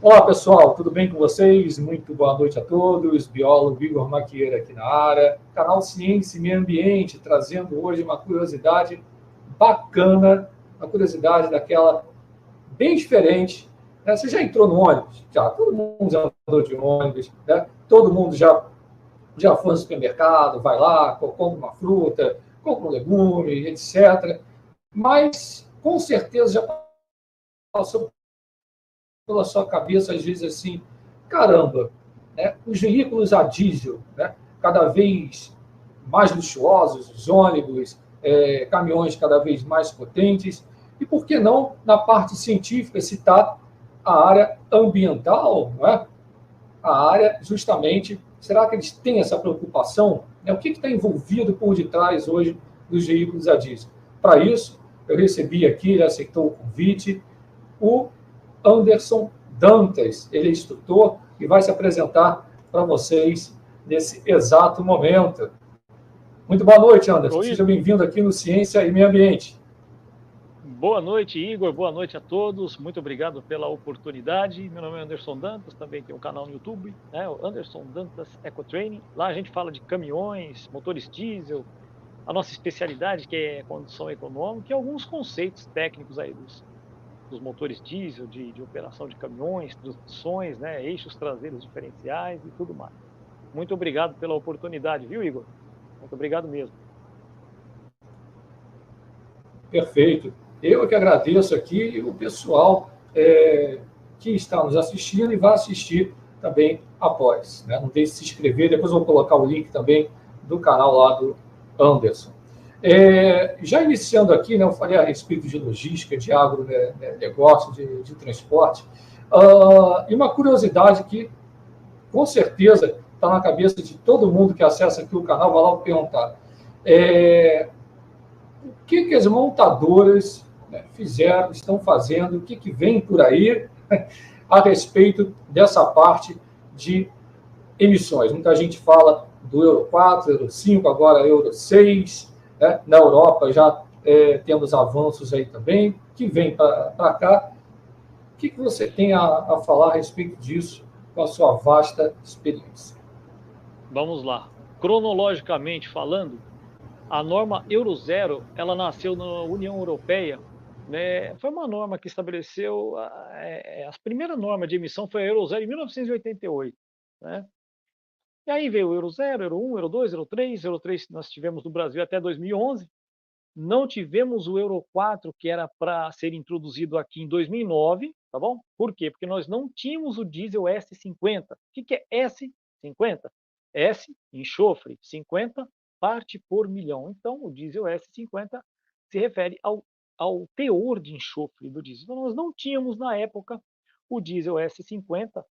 Olá pessoal, tudo bem com vocês? Muito boa noite a todos. Biólogo Igor Maquieira aqui na área. Canal Ciência e Meio Ambiente, trazendo hoje uma curiosidade bacana, uma curiosidade daquela bem diferente. Né? Você já entrou no ônibus? Já, todo mundo já andou de ônibus, né? Todo mundo já foi no supermercado, vai lá, compra uma fruta, compra um legume, etc. Mas com certeza já passou pela sua cabeça, às vezes, assim, caramba, né, os veículos a diesel, né, cada vez mais luxuosos, os ônibus, caminhões cada vez mais potentes, e por que não, na parte científica, citar a área ambiental, não é? A área, justamente, será que eles têm essa preocupação? Né? O que está envolvido por detrás hoje dos veículos a diesel? Para isso, eu recebi aqui, ele aceitou o convite, o Anderson Dantas. Ele é instrutor e vai se apresentar para vocês nesse exato momento. Muito boa noite, Anderson. Oi. Seja bem-vindo aqui no Ciência e Meio Ambiente. Boa noite, Igor. Boa noite a todos. Muito obrigado pela oportunidade. Meu nome é Anderson Dantas, também tenho um canal no YouTube, né? O Anderson Dantas Ecotraining. Lá a gente fala de caminhões, motores diesel, a nossa especialidade, que é condução econômica, e alguns conceitos técnicos aí dos motores diesel, de operação de caminhões, transmissões, né? Eixos traseiros diferenciais e tudo mais. Muito obrigado pela oportunidade, viu, Igor? Muito obrigado mesmo. Perfeito. Eu que agradeço aqui o pessoal que está nos assistindo e vai assistir também após. Né? Não deixe de se inscrever, depois eu vou colocar o link também do canal lá do Anderson. Já iniciando aqui, né, eu falei a respeito de logística, de agronegócio, de transporte, e uma curiosidade que, com certeza, está na cabeça de todo mundo que acessa aqui o canal, vai lá perguntar. O que as montadoras, né, fizeram, estão fazendo, o que vem por aí a respeito dessa parte de emissões? Muita gente fala do Euro 4, Euro 5, agora Euro 6, né? Na Europa já temos avanços aí também, que vem para cá. O que você tem a falar a respeito disso, com a sua vasta experiência? Vamos lá. Cronologicamente falando, a norma Euro Zero, ela nasceu na União Europeia, né? Foi uma norma que estabeleceu a primeira norma de emissão foi a Euro Zero em 1988, né? E aí veio o Euro Zero, Euro 1, Euro 2, Euro 3. Euro 3 nós tivemos no Brasil até 2011. Não tivemos o Euro 4, que era para ser introduzido aqui em 2009, tá bom? Por quê? Porque nós não tínhamos o diesel S50. O que é S50? S, enxofre, 50 parte por milhão. Então, o diesel S50 se refere ao teor de enxofre do diesel. Então, nós não tínhamos, na época, o diesel S50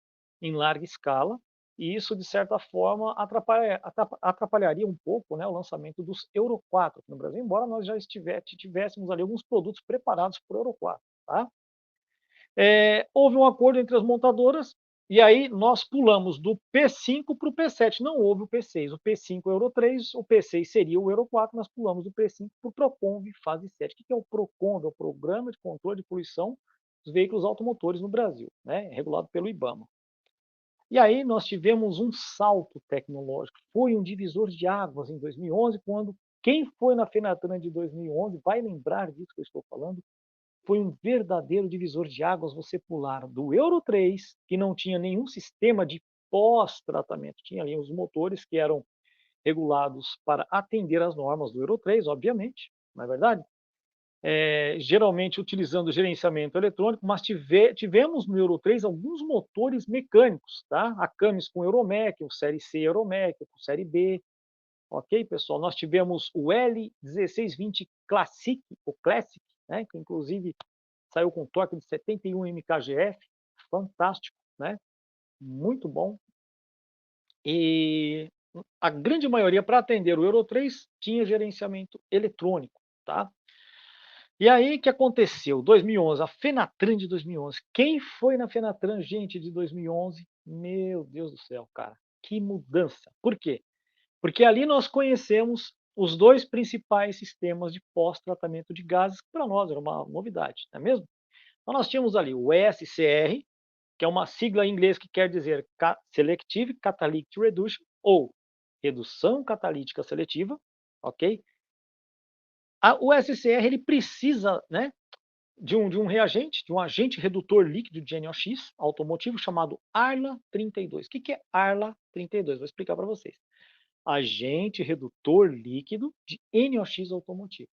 em larga escala, e isso, de certa forma, atrapalharia um pouco, né, o lançamento dos Euro 4 aqui no Brasil, embora nós já tivéssemos ali alguns produtos preparados para o Euro 4. Tá? Houve um acordo entre as montadoras, e aí nós pulamos do P5 para o P7. Não houve o P6. O P5 é o Euro 3, o P6 seria o Euro 4, nós pulamos do P5 para o Proconv fase 7. O que é o Proconv? É o Programa de Controle de Poluição dos Veículos Automotores no Brasil, né, regulado pelo IBAMA. E aí nós tivemos um salto tecnológico, foi um divisor de águas em 2011, quando quem foi na Fenatran de 2011 vai lembrar disso que eu estou falando, foi um verdadeiro divisor de águas você pular do Euro 3, que não tinha nenhum sistema de pós-tratamento, tinha ali os motores que eram regulados para atender às normas do Euro 3, obviamente, não é verdade? Geralmente utilizando gerenciamento eletrônico, mas tivemos no Euro 3 alguns motores mecânicos, tá? A Camis com Euromec, o Série C Euromec, o Série B, ok, pessoal? Nós tivemos o L1620 Classic, o Classic, né? Que inclusive saiu com torque de 71 mkgf, fantástico, né? Muito bom. E a grande maioria, para atender o Euro 3, tinha gerenciamento eletrônico, tá? E aí, o que aconteceu? 2011, a Fenatran de 2011. Quem foi na Fenatran, gente, de 2011? Meu Deus do céu, cara. Que mudança. Por quê? Porque ali nós conhecemos os dois principais sistemas de pós-tratamento de gases, que para nós era uma novidade, não é mesmo? Então nós tínhamos ali o ESCR, que é uma sigla em inglês que quer dizer Selective Catalytic Reduction, ou redução catalítica seletiva, ok? O SCR ele precisa, né, de um reagente, de um agente redutor líquido de NOx automotivo chamado ARLA32. O que é ARLA32? Vou explicar para vocês. Agente redutor líquido de NOx automotivo.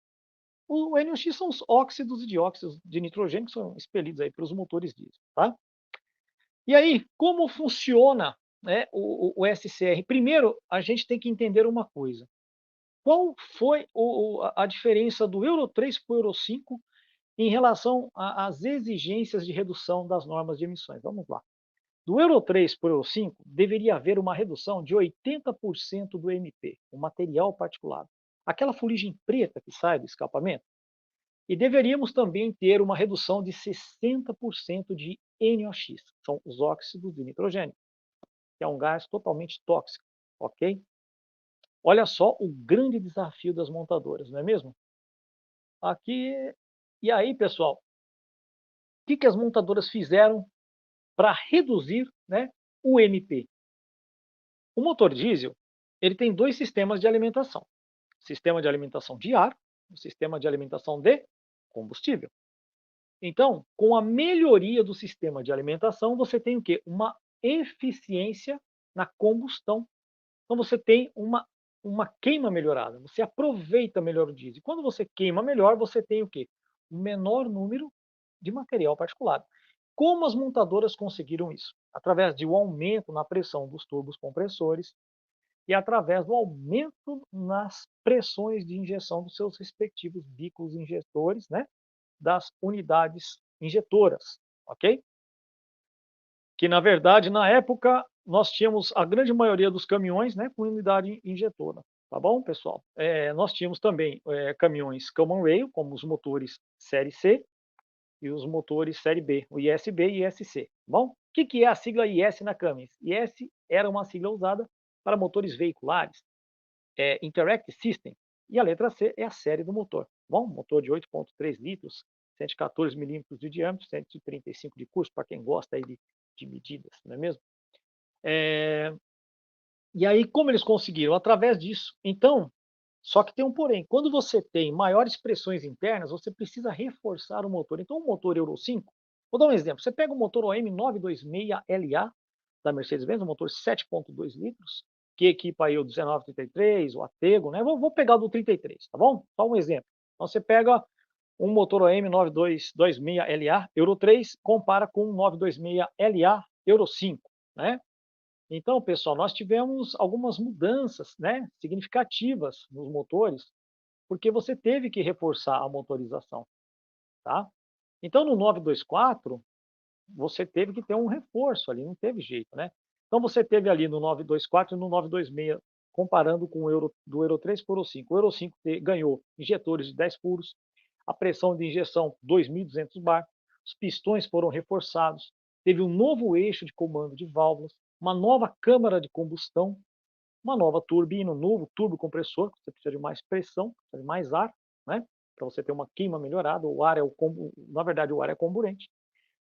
O NOx são os óxidos e dióxidos de nitrogênio que são expelidos aí pelos motores diesel, tá? E aí, como funciona, né, o SCR? Primeiro, a gente tem que entender uma coisa. Qual foi a diferença do Euro 3 para o Euro 5 em relação às exigências de redução das normas de emissões? Vamos lá. Do Euro 3 para o Euro 5, deveria haver uma redução de 80% do MP, o material particulado. Aquela fuligem preta que sai do escapamento. E deveríamos também ter uma redução de 60% de NOx, que são os óxidos de nitrogênio, que é um gás totalmente tóxico, ok? Olha só o grande desafio das montadoras, não é mesmo? Aqui, e aí, pessoal, o que as montadoras fizeram para reduzir, né, o MP? O motor diesel, ele tem dois sistemas de alimentação. Sistema de alimentação de ar, o sistema de alimentação de combustível. Então, com a melhoria do sistema de alimentação, você tem o quê? Uma eficiência na combustão. Então, você tem uma queima melhorada, você aproveita melhor o diesel. Quando você queima melhor, você tem o quê? Um menor número de material particulado. Como as montadoras conseguiram isso? Através de um aumento na pressão dos turbos compressores e através do aumento nas pressões de injeção dos seus respectivos bicos injetores, né, das unidades injetoras, ok? Que, na verdade, na época, nós tínhamos a grande maioria dos caminhões, né, com unidade injetora, tá bom, pessoal? Nós tínhamos também caminhões Common Rail, como os motores Série C e os motores Série B, o ISB e ISC, tá bom? O que é a sigla IS na Cummins? IS era uma sigla usada para motores veiculares, Interact System, e a letra C é a série do motor, tá bom? Motor de 8,3 litros, 114 milímetros de diâmetro, 135 de curso, para quem gosta aí de medidas, não é mesmo? E aí, como eles conseguiram? Através disso. Então, só que tem um porém. Quando você tem maiores pressões internas, você precisa reforçar o motor. Então, o motor Euro 5, vou dar um exemplo. Você pega o motor OM 926LA da Mercedes-Benz, um motor 7,2 litros, que equipa aí o 1933, o Atego, né? Vou pegar o do 33, tá bom? Só um exemplo. Então, você pega um motor OM 9226LA Euro 3, compara com um 926LA Euro 5, né? Então, pessoal, nós tivemos algumas mudanças, né, significativas nos motores, porque você teve que reforçar a motorização, tá? Então, no 924, você teve que ter um reforço ali, não teve jeito, né? Então, você teve ali no 924 e no 926, comparando com do Euro 3 para o Euro 5. O Euro 5 ganhou injetores de 10 furos, a pressão de injeção 2.200 bar, os pistões foram reforçados, teve um novo eixo de comando de válvulas, uma nova câmara de combustão, uma nova turbina, um novo turbo compressor, você precisa de mais pressão, precisa de mais ar, né? Para você ter uma queima melhorada, na verdade o ar é comburente.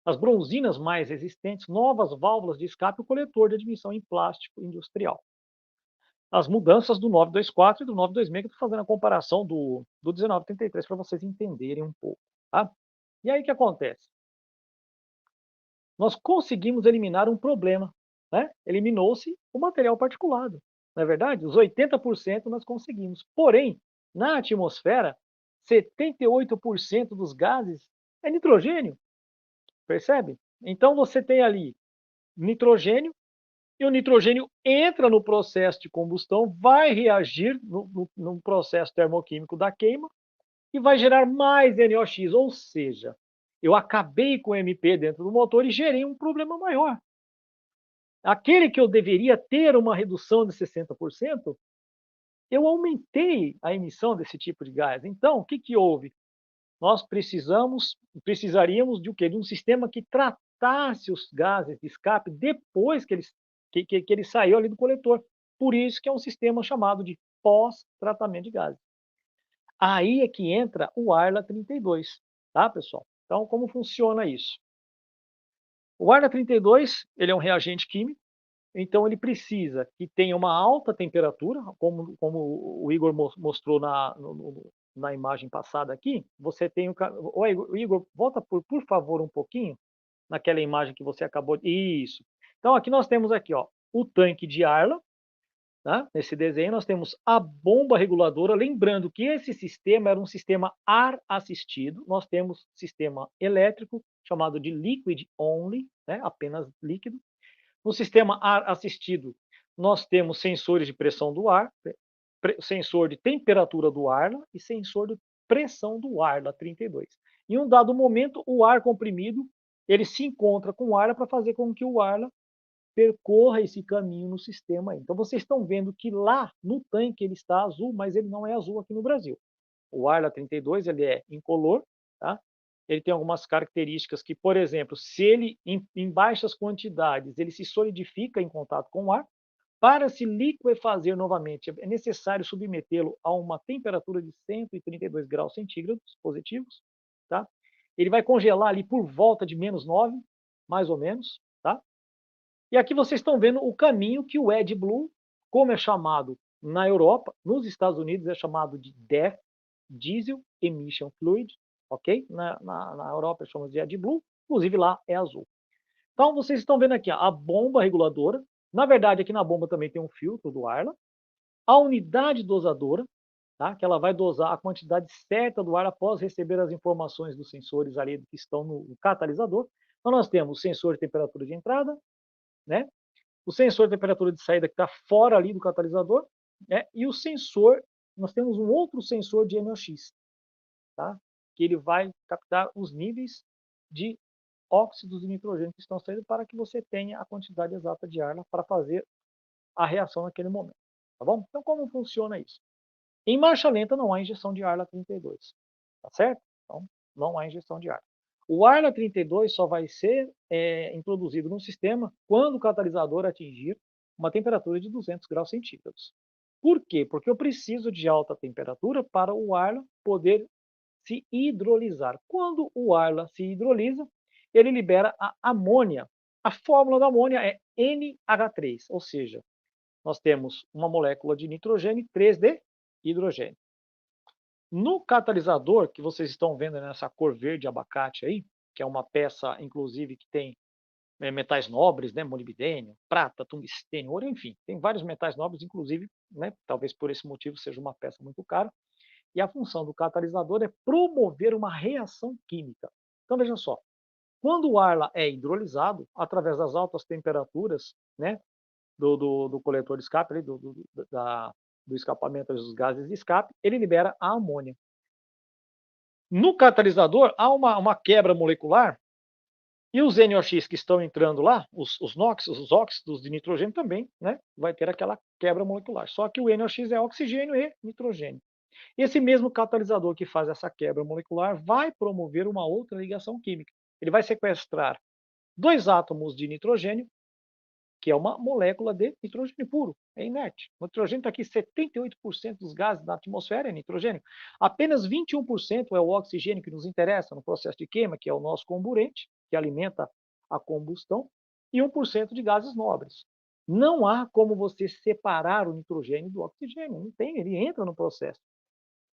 As bronzinas mais resistentes, novas válvulas de escape e o coletor de admissão em plástico industrial. As mudanças do 924 e do 926, que eu estou fazendo a comparação do 1933 para vocês entenderem um pouco, tá? E aí o que acontece? Nós conseguimos eliminar um problema, né? Eliminou-se o material particulado, não é verdade? Os 80% nós conseguimos. Porém, na atmosfera, 78% dos gases é nitrogênio, percebe? Então você tem ali nitrogênio, e o nitrogênio entra no processo de combustão, vai reagir no processo termoquímico da queima e vai gerar mais NOx, ou seja, eu acabei com o MP dentro do motor e gerei um problema maior. Aquele que eu deveria ter uma redução de 60%, eu aumentei a emissão desse tipo de gás. Então, o que houve? Nós precisaríamos de o quê? De um sistema que tratasse os gases de escape depois que ele saiu ali do coletor. Por isso que é um sistema chamado de pós-tratamento de gases. Aí é que entra o Arla 32, tá, pessoal? Então, como funciona isso? O Arla 32, ele é um reagente químico, então ele precisa que tenha uma alta temperatura, como o Igor mostrou na imagem passada aqui. Você tem o Igor, volta por favor um pouquinho naquela imagem que você acabou de... Isso. Então aqui nós temos aqui, ó, o tanque de Arla, tá? Nesse desenho nós temos a bomba reguladora, lembrando que esse sistema era um sistema ar assistido. Nós temos sistema elétrico chamado de liquid only, né? Apenas líquido. No sistema ar assistido, nós temos sensores de pressão do ar, sensor de temperatura do ar e sensor de pressão do ar da 32. Em um dado momento, o ar comprimido ele se encontra com o ar para fazer com que o ar percorra esse caminho no sistema. Então, vocês estão vendo que lá no tanque ele está azul, mas ele não é azul aqui no Brasil. O Arla 32 ele é incolor, tá? Ele tem algumas características que, por exemplo, se ele, em baixas quantidades, ele se solidifica em contato com o ar, para se liquefazer novamente, é necessário submetê-lo a uma temperatura de 132 graus centígrados positivos, tá? Ele vai congelar ali por volta de -9, mais ou menos, tá? E aqui vocês estão vendo o caminho que o AdBlue, como é chamado na Europa, nos Estados Unidos é chamado de DEF, Diesel Emission Fluid, ok? Na Europa chamamos de AdBlue, inclusive lá é azul. Então vocês estão vendo aqui a bomba reguladora, na verdade aqui na bomba também tem um filtro do Arla, a unidade dosadora, tá? Que ela vai dosar a quantidade certa do ar após receber as informações dos sensores ali que estão no catalisador. Então nós temos o sensor de temperatura de entrada, né? O sensor de temperatura de saída que está fora ali do catalisador, né? E o sensor, nós temos um outro sensor de NOx, tá? Que ele vai captar os níveis de óxidos de nitrogênio que estão saindo para que você tenha a quantidade exata de ar para fazer a reação naquele momento, tá bom? Então como funciona isso? Em marcha lenta não há injeção de Arla 32, tá certo? Então não há injeção de ar. O Arla 32 só vai ser introduzido no sistema quando o catalisador atingir uma temperatura de 200 graus centígrados. Por quê? Porque eu preciso de alta temperatura para o Arla poder se hidrolisar. Quando o Arla se hidrolisa, ele libera a amônia. A fórmula da amônia é NH3, ou seja, nós temos uma molécula de nitrogênio e 3 de hidrogênio. No catalisador, que vocês estão vendo nessa cor verde abacate aí, que é uma peça, inclusive, que tem metais nobres, né, molibdênio, prata, tungstênio, ouro, enfim, tem vários metais nobres, inclusive, né, talvez por esse motivo seja uma peça muito cara, e a função do catalisador é promover uma reação química. Então, veja só, quando o Arla é hidrolisado, através das altas temperaturas, né, do coletor de escape, ali, do escapamento dos gases de escape, ele libera a amônia. No catalisador, há uma quebra molecular, e os NOx que estão entrando lá, os NOx, os óxidos de nitrogênio também, né, vai ter aquela quebra molecular. Só que o NOx é oxigênio e nitrogênio. Esse mesmo catalisador que faz essa quebra molecular vai promover uma outra ligação química. Ele vai sequestrar 2 átomos de nitrogênio, que é uma molécula de nitrogênio puro, é inerte. O nitrogênio está aqui, 78% dos gases da atmosfera é nitrogênio. Apenas 21% é o oxigênio que nos interessa no processo de queima, que é o nosso comburente, que alimenta a combustão, e 1% de gases nobres. Não há como você separar o nitrogênio do oxigênio, não tem, ele entra no processo.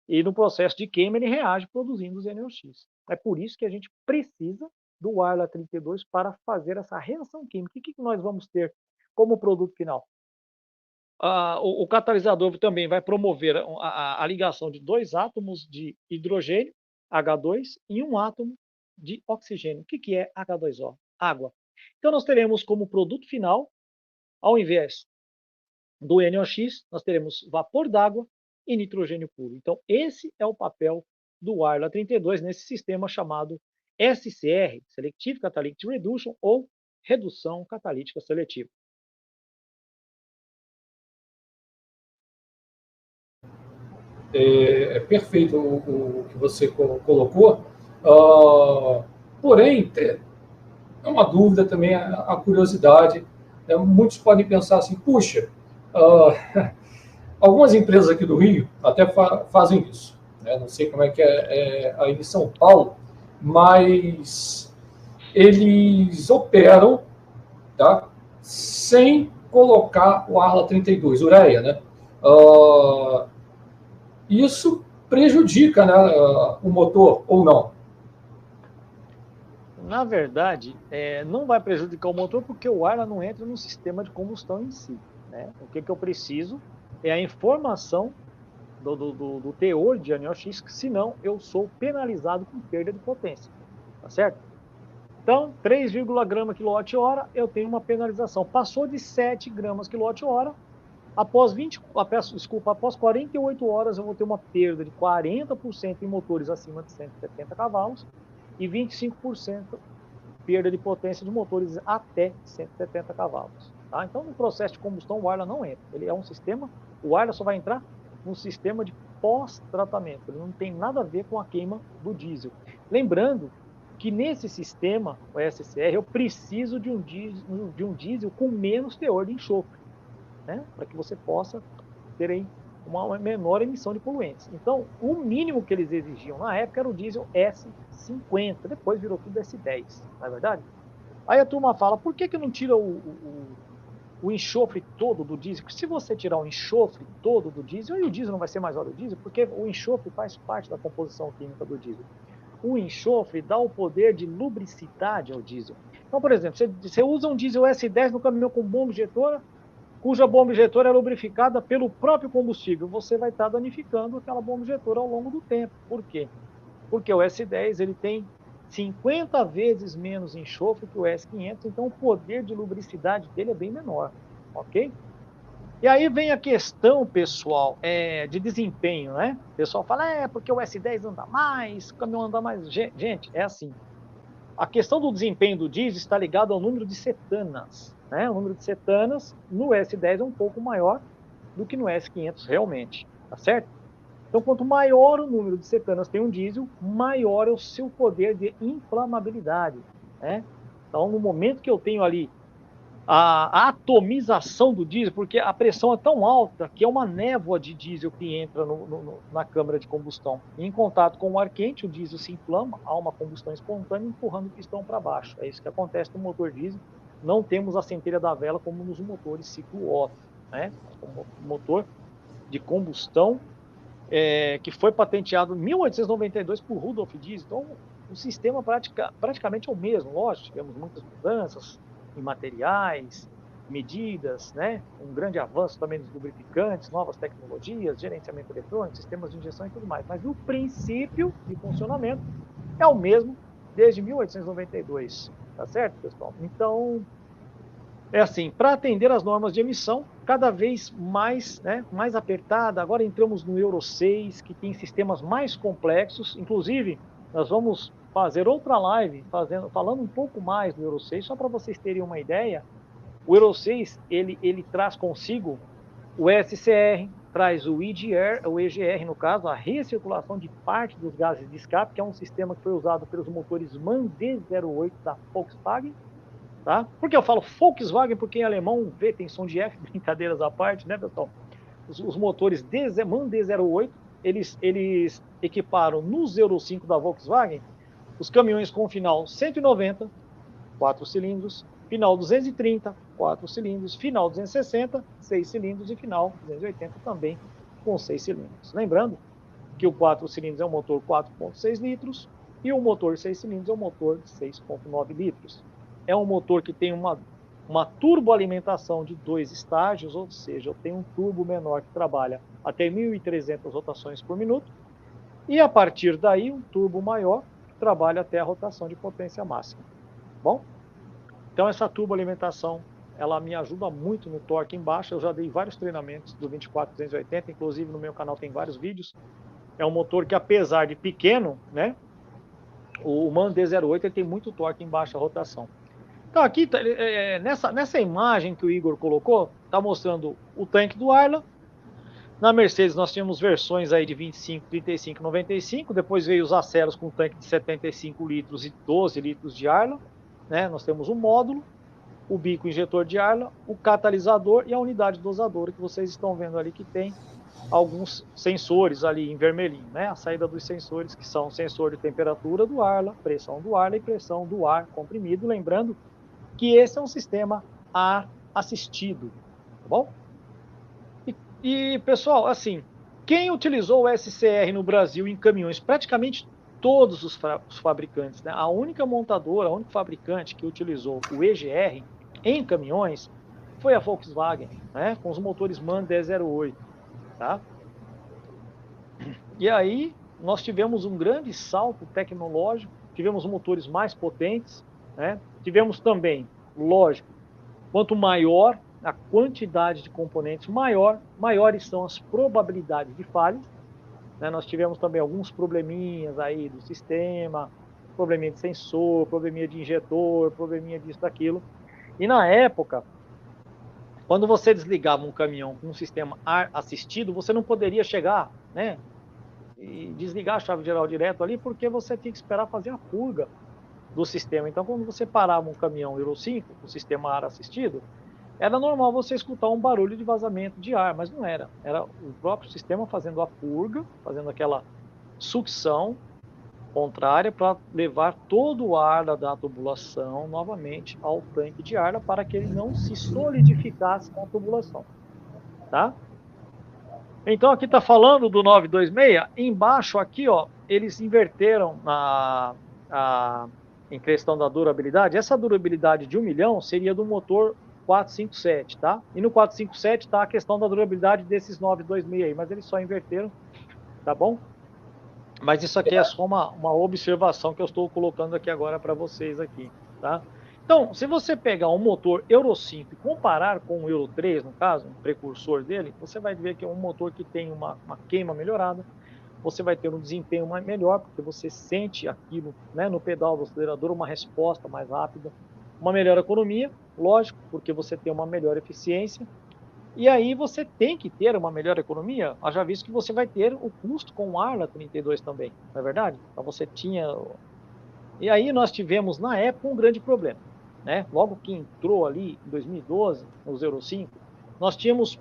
E no processo de queima ele reage produzindo os NOx. É por isso que a gente precisa do Arla 32 para fazer essa reação química. O que nós vamos ter como produto final? O catalisador também vai promover a ligação de 2 átomos de hidrogênio, H2, e 1 átomo de oxigênio. O que é H2O? Água. Então nós teremos como produto final, ao invés do NOx, nós teremos vapor d'água e nitrogênio puro. Então esse é o papel do Arla 32 nesse sistema chamado SCR, Selective Catalytic Reduction, ou redução catalítica seletiva. É perfeito o que você colocou, porém, é uma dúvida também, a curiosidade. Muitos podem pensar assim, puxa, algumas empresas aqui do Rio até fazem isso. Não sei como é que é aí em São Paulo, mas eles operam, tá, sem colocar o Arla 32, ureia, né? Isso prejudica, né, o motor ou não? Na verdade, não vai prejudicar o motor porque o Arla não entra no sistema de combustão em si, né? O que eu preciso é a informação do teor de anion X, senão eu sou penalizado com perda de potência, tá certo? Então, 3, grama kWh, eu tenho uma penalização. Passou de 7 gramas kWh, após 48 horas eu vou ter uma perda de 40% em motores acima de 170 cavalos e 25% perda de potência de motores até 170 cavalos. Tá? Então, no processo de combustão, o Arla não entra. Ele é um sistema, o Arla só vai entrar no sistema de pós-tratamento. Ele não tem nada a ver com a queima do diesel. Lembrando que nesse sistema, o SCR, eu preciso de um diesel com menos teor de enxofre, né? Para que você possa ter aí uma menor emissão de poluentes. Então, o mínimo que eles exigiam na época era o diesel S50, depois virou tudo S10, não é verdade? Aí a turma fala, por que não tira o enxofre todo do diesel? Porque se você tirar o enxofre todo do diesel, aí o diesel não vai ser mais óleo diesel, porque o enxofre faz parte da composição química do diesel. O enxofre dá o poder de lubricidade ao diesel. Então, por exemplo, você usa um diesel S10 no caminhão com bomba injetora, cuja bomba injetora é lubrificada pelo próprio combustível. Você vai estar danificando aquela bomba injetora ao longo do tempo. Por quê? Porque o S10 ele tem 50 vezes menos enxofre que o S500, então o poder de lubricidade dele é bem menor, ok? E aí vem a questão, pessoal, de desempenho, né? O pessoal fala, porque o S10 anda mais, o caminhão anda mais. Gente, é assim. A questão do desempenho do diesel está ligada ao número de cetanas, né? O número de cetanas no S10 é um pouco maior do que no S500 realmente, tá certo? Então, quanto maior o número de cetanas tem um diesel, maior é o seu poder de inflamabilidade, né? Então, no momento que eu tenho ali a atomização do diesel, porque a pressão é tão alta que é uma névoa de diesel que entra na câmara de combustão. E em contato com o ar quente, o diesel se inflama, há uma combustão espontânea empurrando o pistão para baixo. É isso que acontece no motor diesel. Não temos a centelha da vela como nos motores ciclo Otto, né? O motor de combustão que foi patenteado em 1892 por Rudolf Diesel. Então, o sistema praticamente é o mesmo. Lógico, tivemos muitas mudanças em materiais, medidas, né? Um grande avanço também nos lubrificantes, novas tecnologias, gerenciamento eletrônico, sistemas de injeção e tudo mais. Mas o princípio de funcionamento é o mesmo desde 1892. Tá certo, pessoal? Então, é assim, para atender às normas de emissão, cada vez mais, né, mais apertada. Agora entramos no Euro 6, que tem sistemas mais complexos. Inclusive, nós vamos fazer outra live falando um pouco mais do Euro 6, só para vocês terem uma ideia. O Euro 6, ele traz consigo o SCR, traz o EGR, no caso, a recirculação de parte dos gases de escape, que é um sistema que foi usado pelos motores MAN D08 da Volkswagen. Tá? Por que eu falo Volkswagen? Porque em alemão V tem som de F, brincadeiras à parte, né, pessoal? Os motores MAN D08, eles equiparam nos Euro 5 da Volkswagen os caminhões com final 190, 4 cilindros, final 230, 4 cilindros, final 260, 6 cilindros e final 280 também com 6 cilindros. Lembrando que o 4 cilindros é um motor 4,6 litros e o motor 6 cilindros é um motor de 6,9 litros. É um motor que tem uma turboalimentação de 2 estágios, ou seja, eu tenho um turbo menor que trabalha até 1.300 rotações por minuto, e a partir daí um turbo maior que trabalha até a rotação de potência máxima. Bom, então essa turboalimentação, ela me ajuda muito no torque em baixa. Eu já dei vários treinamentos do 24-280, inclusive no meu canal tem vários vídeos. É um motor que, apesar de pequeno, né, o MAN D08 ele tem muito torque em baixa rotação. Então, aqui, nessa imagem que o Igor colocou, está mostrando o tanque do Arla. Na Mercedes, nós tínhamos versões aí de 25, 35, 95. Depois veio os aceros com tanque de 75 litros e 12 litros de Arla. Né? Nós temos o módulo, o bico injetor de Arla, o catalisador e a unidade dosadora que vocês estão vendo ali que tem alguns sensores ali em vermelhinho, né? A saída dos sensores, que são sensor de temperatura do ar, pressão do ar e pressão do ar comprimido. Lembrando que esse é um sistema ar assistido, tá bom? Pessoal, assim, quem utilizou o SCR no Brasil em caminhões? Praticamente todos os fabricantes, né? A única montadora, a única fabricante que utilizou o EGR em caminhões foi a Volkswagen, né? Com os motores MAN 1008, tá? E aí nós tivemos um grande salto tecnológico, tivemos motores mais potentes, né? Tivemos também, lógico, quanto maior a quantidade de componentes, maiores são as probabilidades de falhas, né? Nós tivemos também alguns probleminhas aí do sistema, probleminha de sensor, probleminha de injetor, probleminha disso, daquilo. E na época, quando você desligava um caminhão com um sistema ar assistido, você não poderia chegar, né, e desligar a chave geral direto ali, porque você tinha que esperar fazer a purga do sistema. Então, quando você parava um caminhão Euro 5 com o sistema ar assistido, era normal você escutar um barulho de vazamento de ar, mas não era. Era o próprio sistema fazendo a purga, fazendo aquela sucção contrária para levar todo o ar da tubulação novamente ao tanque de ar para que ele não se solidificasse na tubulação, tá? Então aqui está falando do 926, embaixo aqui, ó, eles inverteram em questão da durabilidade. Essa durabilidade de 1 milhão seria do motor 457, tá? E no 457 está a questão da durabilidade desses 926 aí, mas eles só inverteram, tá bom? Mas isso aqui é só uma observação que eu estou colocando aqui agora para vocês aqui, tá? Então, se você pegar um motor Euro 5 e comparar com o Euro 3, no caso, um precursor dele, você vai ver que é um motor que tem uma queima melhorada, você vai ter um desempenho melhor, porque você sente aquilo, né, no pedal do acelerador, uma resposta mais rápida, uma melhor economia, lógico, porque você tem uma melhor eficiência, e aí você tem que ter uma melhor economia, haja visto que você vai ter o custo com o Arla 32 também, não é verdade? Então você tinha... E aí nós tivemos, na época, um grande problema, né? Logo que entrou ali em 2012, nos Euro 5, nós tínhamos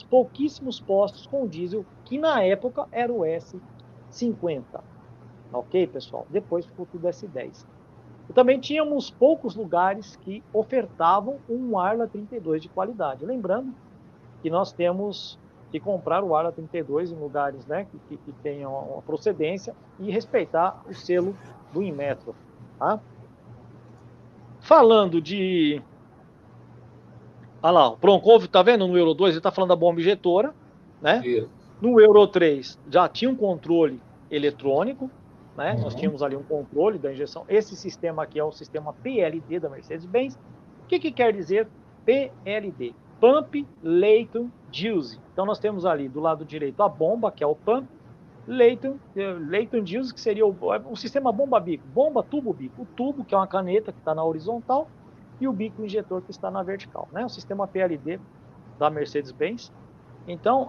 pouquíssimos postos com diesel, que na época era o S50. Ok, pessoal? Depois ficou tudo S10. E também tínhamos poucos lugares que ofertavam um Arla 32 de qualidade. Lembrando que nós temos que comprar o Arla 32 em lugares, né, que tenham uma procedência e respeitar o selo do Inmetro, tá? Falando de... Olha lá, o Pronkov, tá vendo? No Euro 2 ele está falando da bomba injetora, né? Isso. No Euro 3 já tinha um controle eletrônico, né? Nós tínhamos ali um controle da injeção. Esse sistema aqui é o sistema PLD da Mercedes-Benz. O que quer dizer PLD? Pump Leighton Deuce. Então nós temos ali do lado direito a bomba, que é o pump, Leighton Deuce, que seria o sistema bomba-bico, bomba-tubo-bico. O tubo, que é uma caneta que está na horizontal, e o bico injetor que está na vertical, né? O sistema PLD da Mercedes-Benz. Então,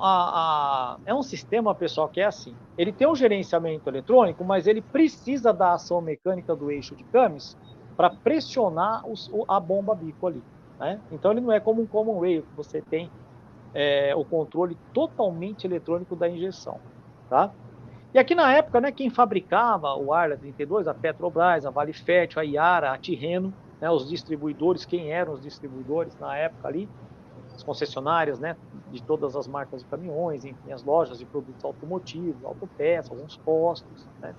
é um sistema, pessoal, que é assim. Ele tem um gerenciamento eletrônico, mas ele precisa da ação mecânica do eixo de Cummins para pressionar a bomba bico ali, né? Então, ele não é como um common rail, que você tem o controle totalmente eletrônico da injeção, tá? E aqui na época, né, quem fabricava o Arla 32, a Petrobras, a Vale Fértil, a Iara, a Tirreno, né, os distribuidores, quem eram os distribuidores na época ali, as concessionárias, né, de todas as marcas de caminhões, enfim, as lojas de produtos automotivos, autopeças, alguns postos, né?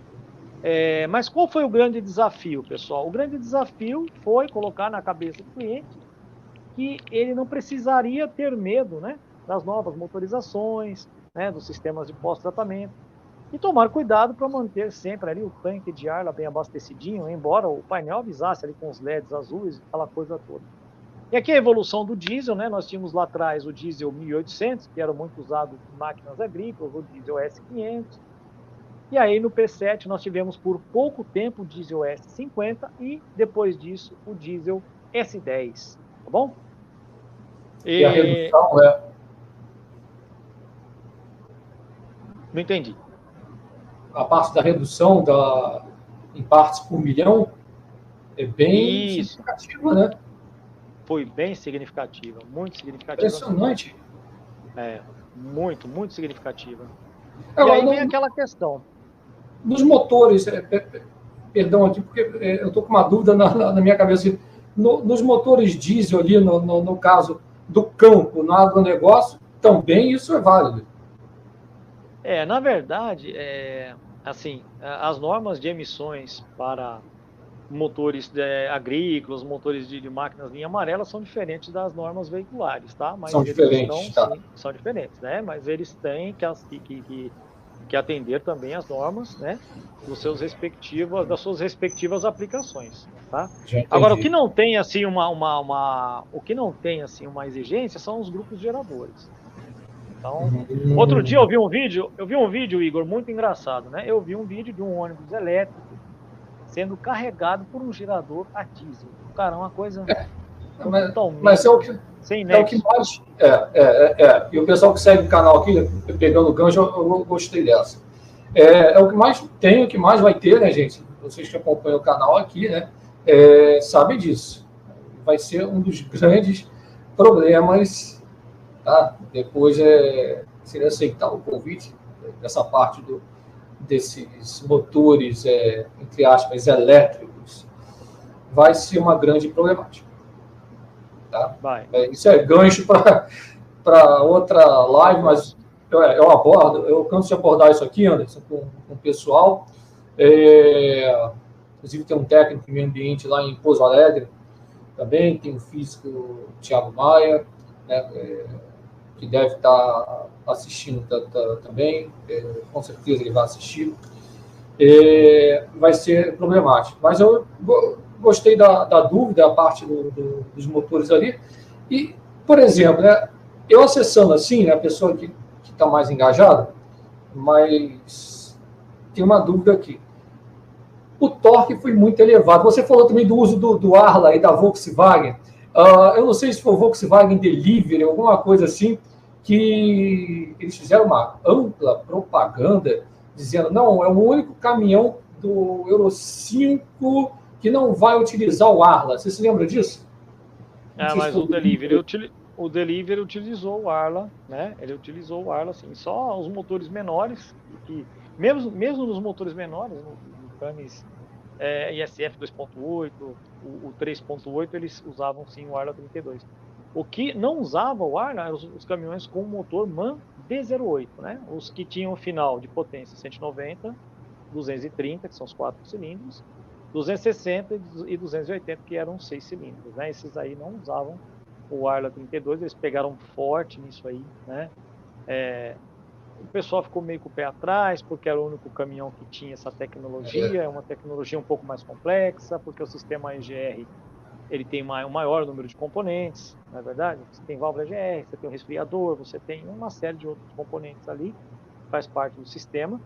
Mas qual foi o grande desafio, pessoal? O grande desafio foi colocar na cabeça do cliente que ele não precisaria ter medo, né, das novas motorizações, né, dos sistemas de pós-tratamento, e tomar cuidado para manter sempre ali o tanque de ar bem abastecidinho, embora o painel avisasse ali com os LEDs azuis, aquela coisa toda. E aqui a evolução do diesel, né? Nós tínhamos lá atrás o diesel 1800, que era muito usado em máquinas agrícolas, o diesel S500. E aí no P7 nós tivemos por pouco tempo o diesel S50 e depois disso o diesel S10, tá bom? E a redução é... Não entendi. A parte da redução em partes por milhão é bem significativa, né? Foi bem significativa, muito significativa. Impressionante. Muito, muito significativa. E Agora, aí vem aquela questão. nos motores, perdão aqui, porque eu estou com uma dúvida na minha cabeça. Nos motores diesel ali, no caso do campo, no agronegócio, também isso é válido. Na verdade, assim, as normas de emissões para motores agrícolas, motores de máquinas linha amarela são diferentes das normas veiculares, tá? Mas São eles estão, diferentes, tá? sim, são diferentes, né? Mas eles têm que atender também às normas, né? Das suas respectivas aplicações, tá? Já Agora, o entendi. que não tem assim o que não tem assim uma exigência são os grupos geradores. Então, outro dia eu vi um vídeo, Igor, muito engraçado, né? Eu vi um vídeo de um ônibus elétrico sendo carregado por um gerador a diesel. Cara, uma coisa Mas totalmente sem é o que nexo. mais. E o pessoal que segue o canal aqui, pegando o gancho, eu gostei dessa. É o que mais tem, o que mais vai ter, né, gente? Vocês que acompanham o canal aqui, né? Sabem disso. Vai ser um dos grandes problemas, tá? Depois seria aceitar o convite dessa parte desses motores, entre aspas, elétricos, vai ser uma grande problemática. Tá? Vai. Isso é gancho para outra live, mas eu canso de abordar isso aqui, Anderson, com o pessoal. Inclusive tem um técnico em meio ambiente lá em Pouso Alegre, também tem um físico, Thiago Maia, né, que deve estar assistindo também, com certeza ele vai assistir. Vai ser problemático. Mas eu gostei da dúvida, a parte dos motores ali. E, por exemplo, né, eu acessando assim, né, a pessoa que está mais engajada, mas tem uma dúvida aqui. O torque foi muito elevado. Você falou também do uso do Arla e da Volkswagen. Eu não sei se foi Volkswagen Delivery, alguma coisa assim, que eles fizeram uma ampla propaganda dizendo, não, é o único caminhão do Euro 5 que não vai utilizar o Arla. Você se lembra disso? Não sei se Mas foi o Delivery utilizou o Arla, né? Ele utilizou o Arla, assim, só os motores menores, que mesmo nos motores menores, no Camis ISF 2.8, o 3.8, eles usavam sim o Arla 32. O que não usava o Arla eram os caminhões com motor MAN D08, né? Os que tinham final de potência 190, 230, que são os 4 cilindros, 260 e 280, que eram 6 cilindros, né? Esses aí não usavam o Arla 32, eles pegaram forte nisso aí, né? O pessoal ficou meio com o pé atrás, porque era o único caminhão que tinha essa tecnologia, é uma tecnologia um pouco mais complexa, porque o sistema EGR ele tem um maior número de componentes, não é verdade? Você tem válvula EGR, você tem um resfriador, você tem uma série de outros componentes ali, faz parte do sistema.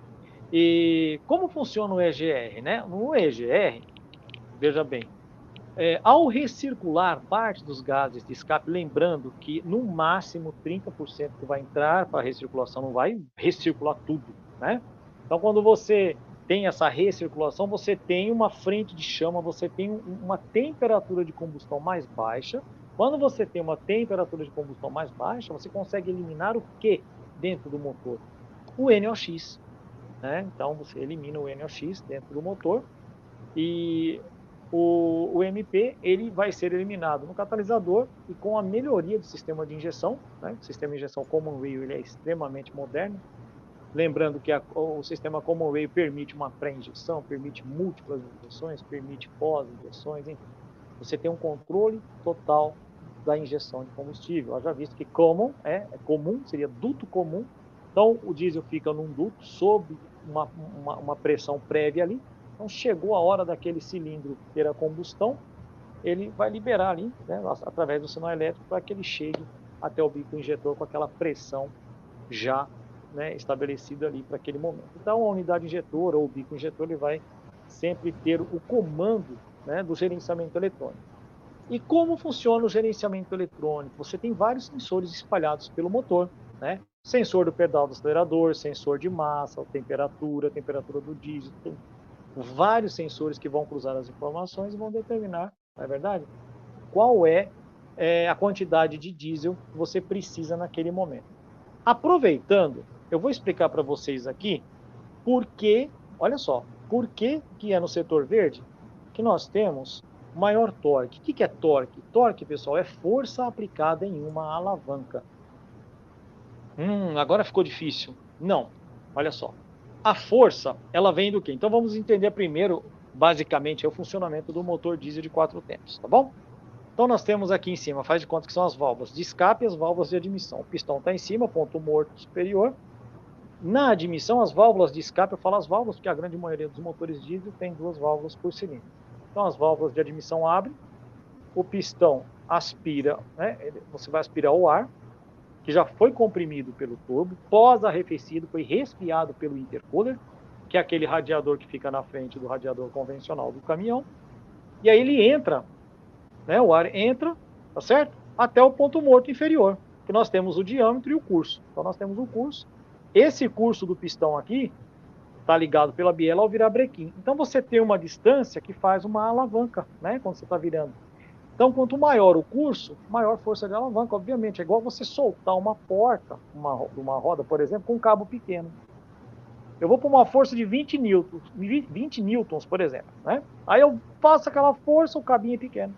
E como funciona o EGR, né? No EGR, veja bem, ao recircular parte dos gases de escape, lembrando que no máximo 30% que vai entrar para a recirculação, não vai recircular tudo, né? Então, quando você tem essa recirculação, você tem uma frente de chama, você tem uma temperatura de combustão mais baixa. Quando você tem uma temperatura de combustão mais baixa, você consegue eliminar o que dentro do motor? O NOx, né? Então, você elimina o NOx dentro do motor e o MP ele vai ser eliminado no catalisador e com a melhoria do sistema de injeção, né? O sistema de injeção Common Rail ele é extremamente moderno. Lembrando que o sistema Common Rail permite uma pré-injeção, permite múltiplas injeções, permite pós-injeções, enfim. Você tem um controle total da injeção de combustível. Haja visto que common é comum, seria duto comum. Então, o diesel fica num duto sob uma pressão prévia ali. Então, chegou a hora daquele cilindro ter a combustão, ele vai liberar ali, né, através do sinal elétrico, para que ele chegue até o bico injetor com aquela pressão já, né, estabelecida ali para aquele momento. Então, a unidade injetora ou o bico injetor ele vai sempre ter o comando, né, do gerenciamento eletrônico. E como funciona o gerenciamento eletrônico? Você tem vários sensores espalhados pelo motor, né? Sensor do pedal do acelerador, sensor de massa, temperatura do diesel, tem vários sensores que vão cruzar as informações e vão determinar, não é verdade, qual a quantidade de diesel que você precisa naquele momento. Aproveitando, eu vou explicar para vocês aqui por que, olha só, por que é no setor verde que nós temos maior torque. O que é torque? Torque, pessoal, é força aplicada em uma alavanca. Agora ficou difícil. Não, olha só. A força, ela vem do quê? Então vamos entender primeiro, basicamente, o funcionamento do motor diesel de 4 tempos, tá bom? Então nós temos aqui em cima, faz de conta que são as válvulas de escape e as válvulas de admissão. O pistão está em cima, ponto morto superior. Na admissão, as válvulas de escape, eu falo as válvulas porque a grande maioria dos motores diesel tem 2 válvulas por cilindro. Então as válvulas de admissão abrem, o pistão aspira, né? Você vai aspirar o ar, que já foi comprimido pelo turbo, pós-arrefecido, foi resfriado pelo intercooler, que é aquele radiador que fica na frente do radiador convencional do caminhão. E aí ele entra, né? O ar entra, tá certo? Até o ponto morto inferior, que nós temos o diâmetro e o curso. Então nós temos um curso. Esse curso do pistão aqui está ligado pela biela ao virabrequim. Então você tem uma distância que faz uma alavanca, né? Quando você está virando. Então, quanto maior o curso, maior força de alavanca, obviamente. É igual você soltar uma porta, uma roda, por exemplo, com um cabo pequeno. Eu vou pôr uma força de 20 newtons, por exemplo, né? Aí eu faço aquela força, o cabinho é pequeno.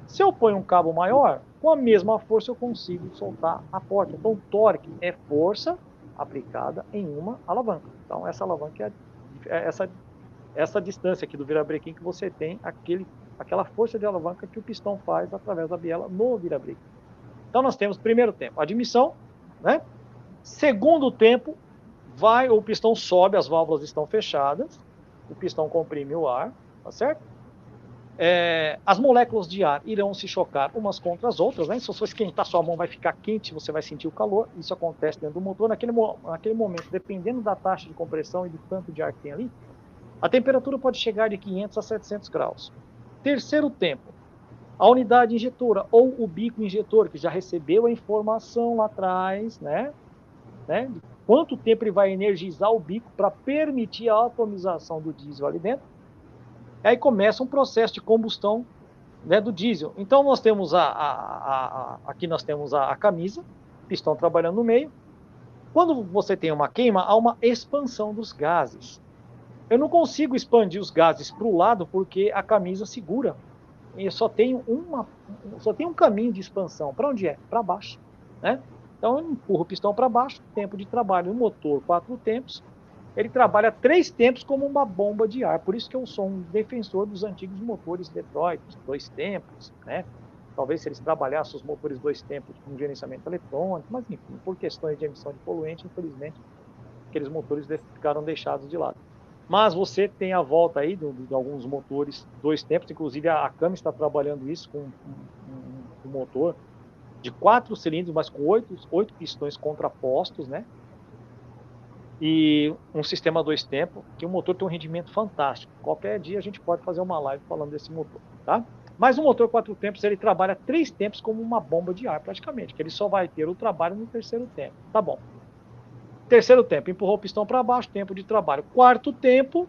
Se eu ponho um cabo maior, com a mesma força eu consigo soltar a porta. Então, torque é força aplicada em uma alavanca. Então, essa alavanca é essa distância aqui do virabrequim que você tem, aquela força de alavanca que o pistão faz através da biela no virabrequim. Então, nós temos primeiro tempo, admissão, né? Segundo tempo, o pistão sobe, as válvulas estão fechadas, o pistão comprime o ar, tá certo? As moléculas de ar irão se chocar umas contra as outras, né? Se você esquentar sua mão, vai ficar quente, você vai sentir o calor. Isso acontece dentro do motor. Naquele momento, dependendo da taxa de compressão e do tanto de ar que tem ali, a temperatura pode chegar de 500 a 700 graus. Terceiro tempo, a unidade injetora ou o bico injetor, que já recebeu a informação lá atrás, né? De quanto tempo ele vai energizar o bico para permitir a atomização do diesel ali dentro. Aí começa um processo de combustão, né, do diesel. Então nós temos aqui nós temos a camisa, pistão trabalhando no meio. Quando você tem uma queima, há uma expansão dos gases. Eu não consigo expandir os gases para o lado porque a camisa segura. E só tem um caminho de expansão. Para onde é? Para baixo, né? Então eu empurro o pistão para baixo, tempo de trabalho no motor 4 tempos. Ele trabalha 3 tempos como uma bomba de ar. Por isso que eu sou um defensor dos antigos motores Detroit, 2 tempos, né? Talvez se eles trabalhassem os motores 2 tempos com gerenciamento eletrônico, mas enfim, por questões de emissão de poluente, infelizmente, aqueles motores ficaram deixados de lado. Mas você tem a volta aí de alguns motores 2 tempos, inclusive a Cam está trabalhando isso com um motor de 4 cilindros, mas com 8 pistões contrapostos, né? E um sistema 2 tempos, que o motor tem um rendimento fantástico. Qualquer dia a gente pode fazer uma live falando desse motor, tá? Mas o motor 4 tempos, ele trabalha 3 tempos como uma bomba de ar, praticamente, que ele só vai ter o trabalho no terceiro tempo. Tá bom. Terceiro tempo, empurrou o pistão para baixo, tempo de trabalho. Quarto tempo,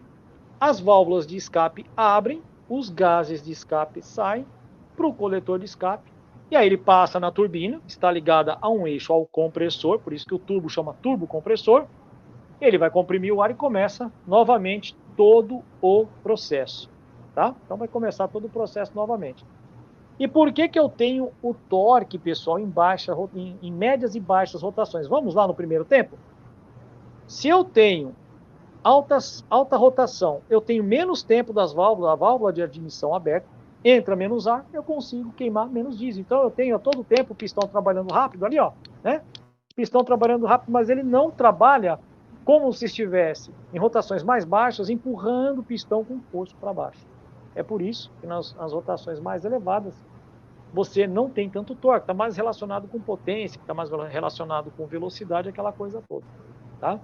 as válvulas de escape abrem, os gases de escape saem para o coletor de escape, e aí ele passa na turbina, está ligada a um eixo ao compressor, por isso que o turbo chama turbocompressor. Ele vai comprimir o ar e começa novamente todo o processo, tá? Então vai começar todo o processo novamente. E por que eu tenho o torque, pessoal, em médias e baixas rotações? Vamos lá no primeiro tempo? Se eu tenho alta rotação, eu tenho menos tempo das válvulas, a válvula de admissão aberta, entra menos ar, eu consigo queimar menos diesel. Então eu tenho a todo tempo o pistão trabalhando rápido ali, ó, né? Pistão trabalhando rápido, mas ele não trabalha como se estivesse em rotações mais baixas, empurrando o pistão com força para baixo. É por isso que nas rotações mais elevadas, você não tem tanto torque, está mais relacionado com potência, está mais relacionado com velocidade, aquela coisa toda, tá?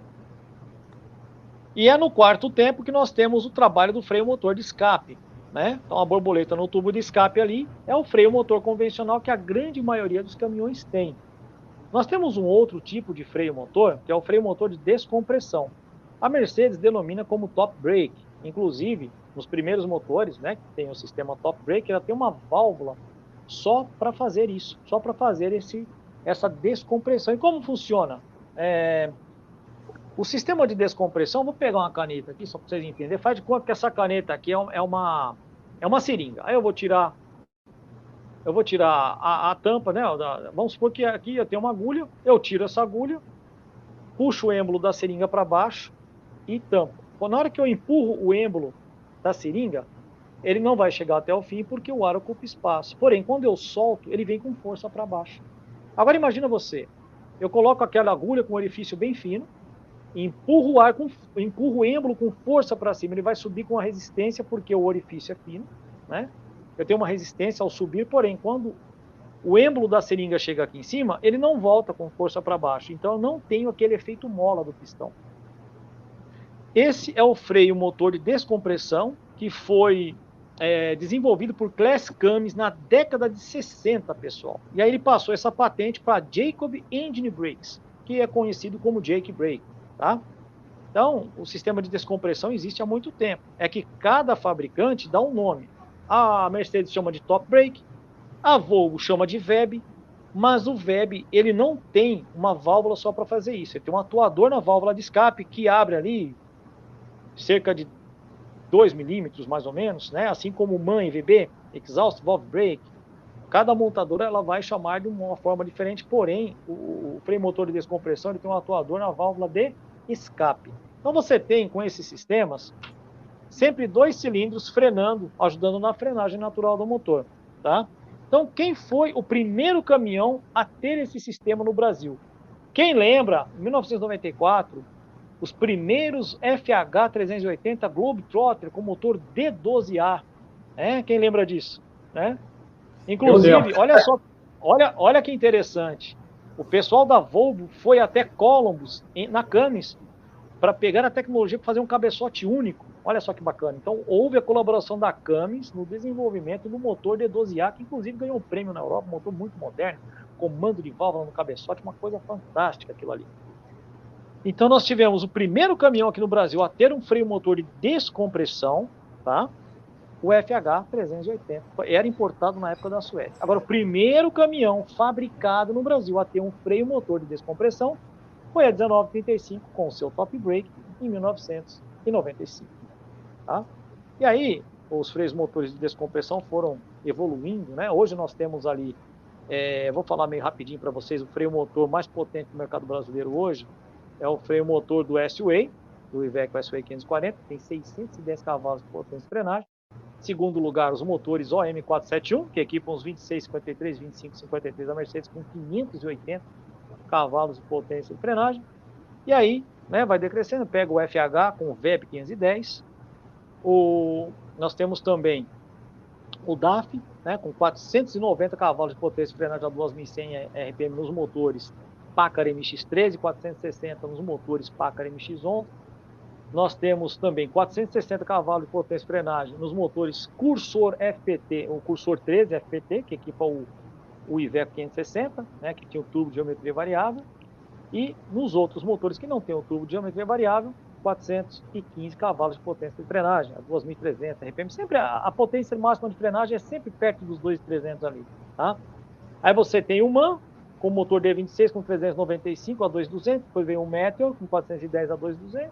E é no quarto tempo que nós temos o trabalho do freio motor de escape, né? Então a borboleta no tubo de escape ali é o freio motor convencional que a grande maioria dos caminhões tem. Nós temos um outro tipo de freio motor, que é o freio motor de descompressão. A Mercedes denomina como top brake. Inclusive, nos primeiros motores, né, que tem o sistema top brake, ela tem uma válvula só para fazer isso, só para fazer essa descompressão. E como funciona? O sistema de descompressão, vou pegar uma caneta aqui, só para vocês entenderem. Faz de conta que essa caneta aqui é uma seringa. Aí eu vou tirar a tampa, né? Vamos supor que aqui eu tenho uma agulha, eu tiro essa agulha, puxo o êmbolo da seringa para baixo e tampo. Na hora que eu empurro o êmbolo da seringa, ele não vai chegar até o fim porque o ar ocupa espaço. Porém, quando eu solto, ele vem com força para baixo. Agora imagina você, eu coloco aquela agulha com um orifício bem fino, empurro o êmbolo com força para cima, ele vai subir com a resistência porque o orifício é fino, né? Eu tenho uma resistência ao subir, porém, quando o êmbolo da seringa chega aqui em cima, ele não volta com força para baixo, então eu não tenho aquele efeito mola do pistão. Esse é o freio motor de descompressão que foi desenvolvido por Claes Cummins na década de 60, pessoal. E aí ele passou essa patente para Jacob Engine Brakes, que é conhecido como Jake Brake, tá? Então, o sistema de descompressão existe há muito tempo. É que cada fabricante dá um nome. A Mercedes chama de Top Brake, a Volvo chama de VEB, mas o VEB ele não tem uma válvula só para fazer isso. Ele tem um atuador na válvula de escape que abre ali cerca de 2 milímetros, mais ou menos, né? Assim como o MAN e VB, Exhaust Valve Brake. Cada montadora ela vai chamar de uma forma diferente, porém, o freio motor de descompressão ele tem um atuador na válvula de escape. Então você tem, com esses sistemas, sempre 2 cilindros frenando, ajudando na frenagem natural do motor, tá? Então, quem foi o primeiro caminhão a ter esse sistema no Brasil? Quem lembra, em 1994, os primeiros FH380 Globetrotter com motor D12A, né? Quem lembra disso, né? Inclusive, olha só, olha que interessante. O pessoal da Volvo foi até Columbus, na Cummins, para pegar a tecnologia para fazer um cabeçote único. Olha só que bacana. Então, houve a colaboração da Cummins no desenvolvimento do motor D12A, que inclusive ganhou um prêmio na Europa, um motor muito moderno, comando de válvula no cabeçote, uma coisa fantástica aquilo ali. Então, nós tivemos o primeiro caminhão aqui no Brasil a ter um freio motor de descompressão, tá? O FH380, era importado na época da Suécia. Agora, o primeiro caminhão fabricado no Brasil a ter um freio motor de descompressão foi a 1935 com o seu Top Brake em 1995. Tá? E aí, os freios motores de descompressão foram evoluindo, né? Hoje nós temos ali, vou falar meio rapidinho para vocês, o freio motor mais potente do mercado brasileiro hoje é o freio motor do S-Way, do Iveco S-Way 540, tem 610 cavalos de potência de frenagem. Segundo lugar, os motores OM471, que equipam os 2653, 2553 da Mercedes com 580 cavalos de potência de frenagem. E aí, né, vai decrescendo, pega o FH com o VEB 510. Nós temos também o DAF, né, com 490 cavalos de potência de frenagem a 2.100 RPM nos motores Packard MX-13 e 460 nos motores Packard MX-11. Nós temos também 460 cavalos de potência de frenagem nos motores Cursor FPT, ou Cursor 13 FPT, que equipa o Iveco 560, né, que tinha o tubo de geometria variável. E nos outros motores que não tem o tubo de geometria variável, 415 cavalos de potência de frenagem, a 2.300 RPM. Sempre a potência máxima de frenagem é sempre perto dos 2.300 ali, tá? Aí você tem o MAN, com motor D26 com 395 a 2.200, depois vem o Meteor com 410 a 2.200.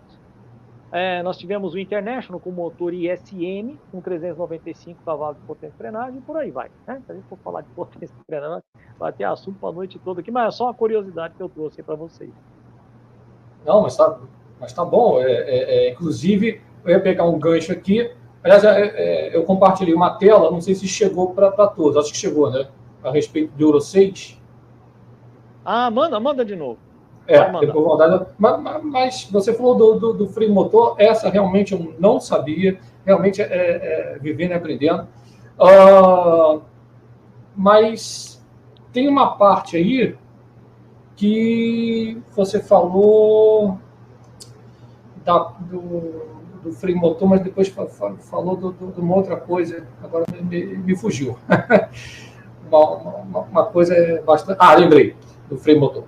Nós tivemos o International com motor ISM com 395 cavalos de potência de frenagem e por aí vai, né? Se a gente for falar de potência de frenagem, vai ter assunto para a noite toda aqui, mas é só uma curiosidade que eu trouxe para vocês. Não, mas tá bom. Inclusive, eu ia pegar um gancho aqui. Aliás, eu compartilhei uma tela, não sei se chegou para todos, acho que chegou, né? A respeito do Euro 6. Ah, manda de novo. Depois vou mandar. Mas você falou do freio motor, essa realmente eu não sabia, realmente vivendo e aprendendo. Mas tem uma parte aí que você falou do freio motor, mas depois falou de uma outra coisa, agora me fugiu. uma coisa bastante... lembrei, do freio motor.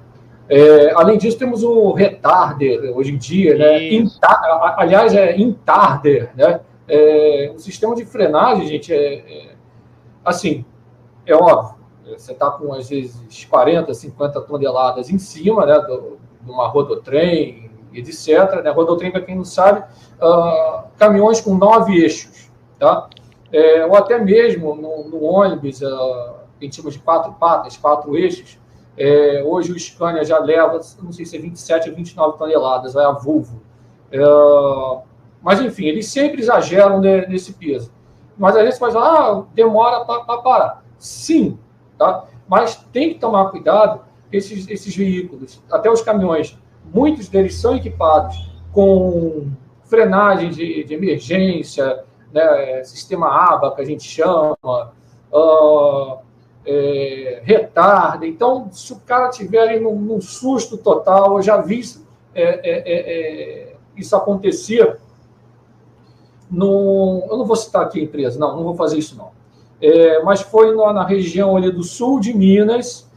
Além disso, temos o retarder, hoje em dia, né? Aliás, intarder, né? O sistema de frenagem, gente, assim, é óbvio, você está com, às vezes, 40, 50 toneladas em cima, né, uma rodotrem, etc. Né? Rodotrem, para quem não sabe, caminhões com 9 eixos, tá? Ou até mesmo no ônibus, que a gente chama de 4 patas, 4 eixos. Hoje o Scania já leva, não sei se é 27 ou 29 toneladas, a Volvo. Mas, enfim, eles sempre exageram nesse peso. Mas a gente vai falar, demora para parar. Sim, tá? Mas tem que tomar cuidado, esses veículos, até os caminhões, muitos deles são equipados com frenagem de emergência, né, sistema ABA, que a gente chama, retarda. Então, se o cara estiver ali num susto total, eu já vi isso acontecer. Eu não vou citar aqui a empresa, não vou fazer isso, não. Mas foi na região ali do sul de Minas.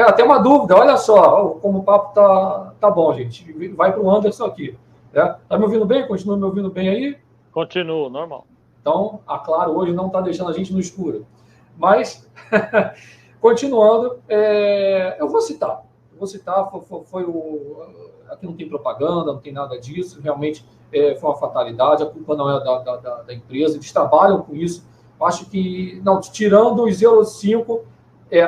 Até uma dúvida, olha só, como o papo tá bom, gente. Vai para o Anderson aqui. Tá me ouvindo bem? Continua me ouvindo bem aí? Continuo, normal. Então, a Claro hoje não está deixando a gente no escuro. Mas, continuando, eu vou citar. Aqui não tem propaganda, não tem nada disso. Realmente foi uma fatalidade. A culpa não é da empresa. Eles trabalham com isso. Acho que, não, tirando os Euro 5,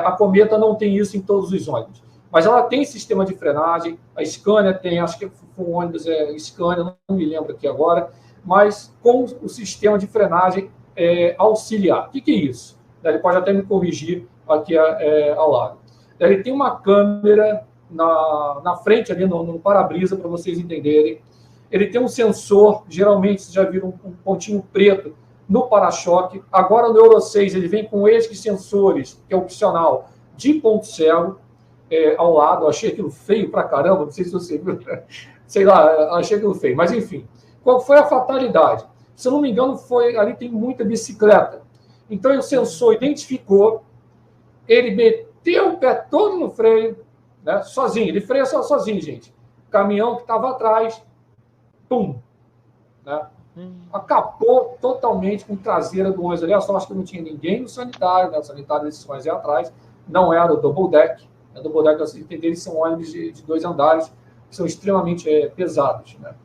a Cometa não tem isso em todos os ônibus. Mas ela tem sistema de frenagem. A Scania tem, acho que foi um ônibus Scania, não me lembro aqui agora, mas com o sistema de frenagem auxiliar. O que é isso? Ele pode até me corrigir aqui ao lado. Ele tem uma câmera na frente, ali no para-brisa, para vocês entenderem. Ele tem um sensor, geralmente vocês já viram um pontinho preto no para-choque. Agora no Euro 6 ele vem com esses sensores, que é opcional, de ponto cego ao lado. Eu achei aquilo feio pra caramba, não sei se você viu. Sei lá, achei aquilo feio. Mas enfim, qual foi a fatalidade? Se eu não me engano, ali tem muita bicicleta. Então o sensor identificou, ele meteu o pé todo no freio, né, sozinho. Ele freia sozinho, gente. O caminhão que estava atrás, pum, né? Acabou totalmente com a traseira do ônibus ali. Eu só acho que não tinha ninguém no sanitário, né? O sanitário desses ônibus atrás. Não era o double deck. O double deck, assim, eles são ônibus de 2 andares, que são extremamente pesados, né?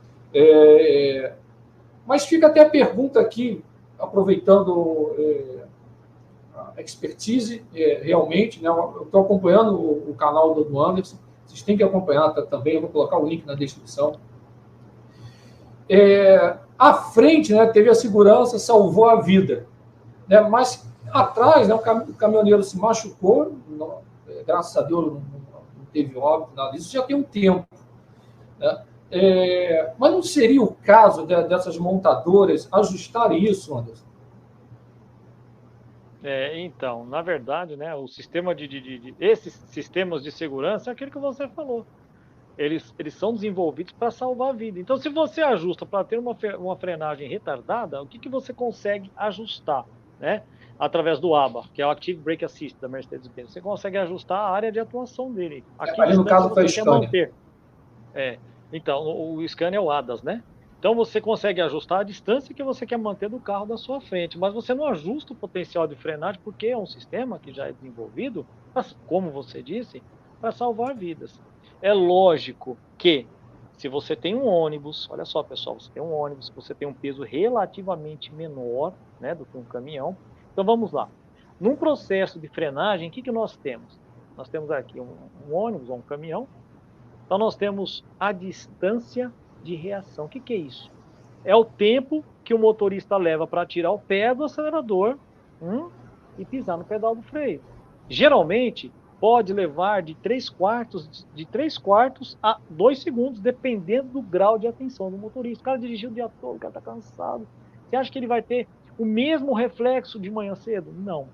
Mas fica até a pergunta aqui, aproveitando a expertise, realmente, né? Eu estou acompanhando o canal do Anderson. Vocês têm que acompanhar também. Eu vou colocar o link na descrição. À frente, né, teve a segurança, salvou a vida, né, mas atrás, né, o caminhoneiro se machucou, graças a Deus não teve óbito, nada disso, já tem um tempo, né? Mas não seria o caso dessas montadoras ajustar isso, Anderson? Então, na verdade, né, o sistema esses sistemas de segurança é aquilo que você falou. Eles são desenvolvidos para salvar a vida. Então, se você ajusta para ter uma frenagem retardada, o que você consegue ajustar, né? Através do ABA, que é o Active Brake Assist da Mercedes-Benz. Você consegue ajustar a área de atuação dele. Ali no caso foi o Scania. Então, o Scania é o ADAS, né? Então, você consegue ajustar a distância que você quer manter do carro da sua frente, mas você não ajusta o potencial de frenagem, porque é um sistema que já é desenvolvido, como você disse, para salvar vidas. É lógico que, se você tem um ônibus, olha só, pessoal, você tem um ônibus, você tem um peso relativamente menor, né, do que um caminhão. Então, vamos lá. Num processo de frenagem, o que nós temos? Nós temos aqui um ônibus ou um caminhão. Então, nós temos a distância de reação. O que é isso? É o tempo que o motorista leva para tirar o pé do acelerador e pisar no pedal do freio. Geralmente, pode levar de 3/4 a 2 segundos, dependendo do grau de atenção do motorista. O cara dirigiu o dia todo, o cara está cansado. Você acha que ele vai ter o mesmo reflexo de manhã cedo? Não.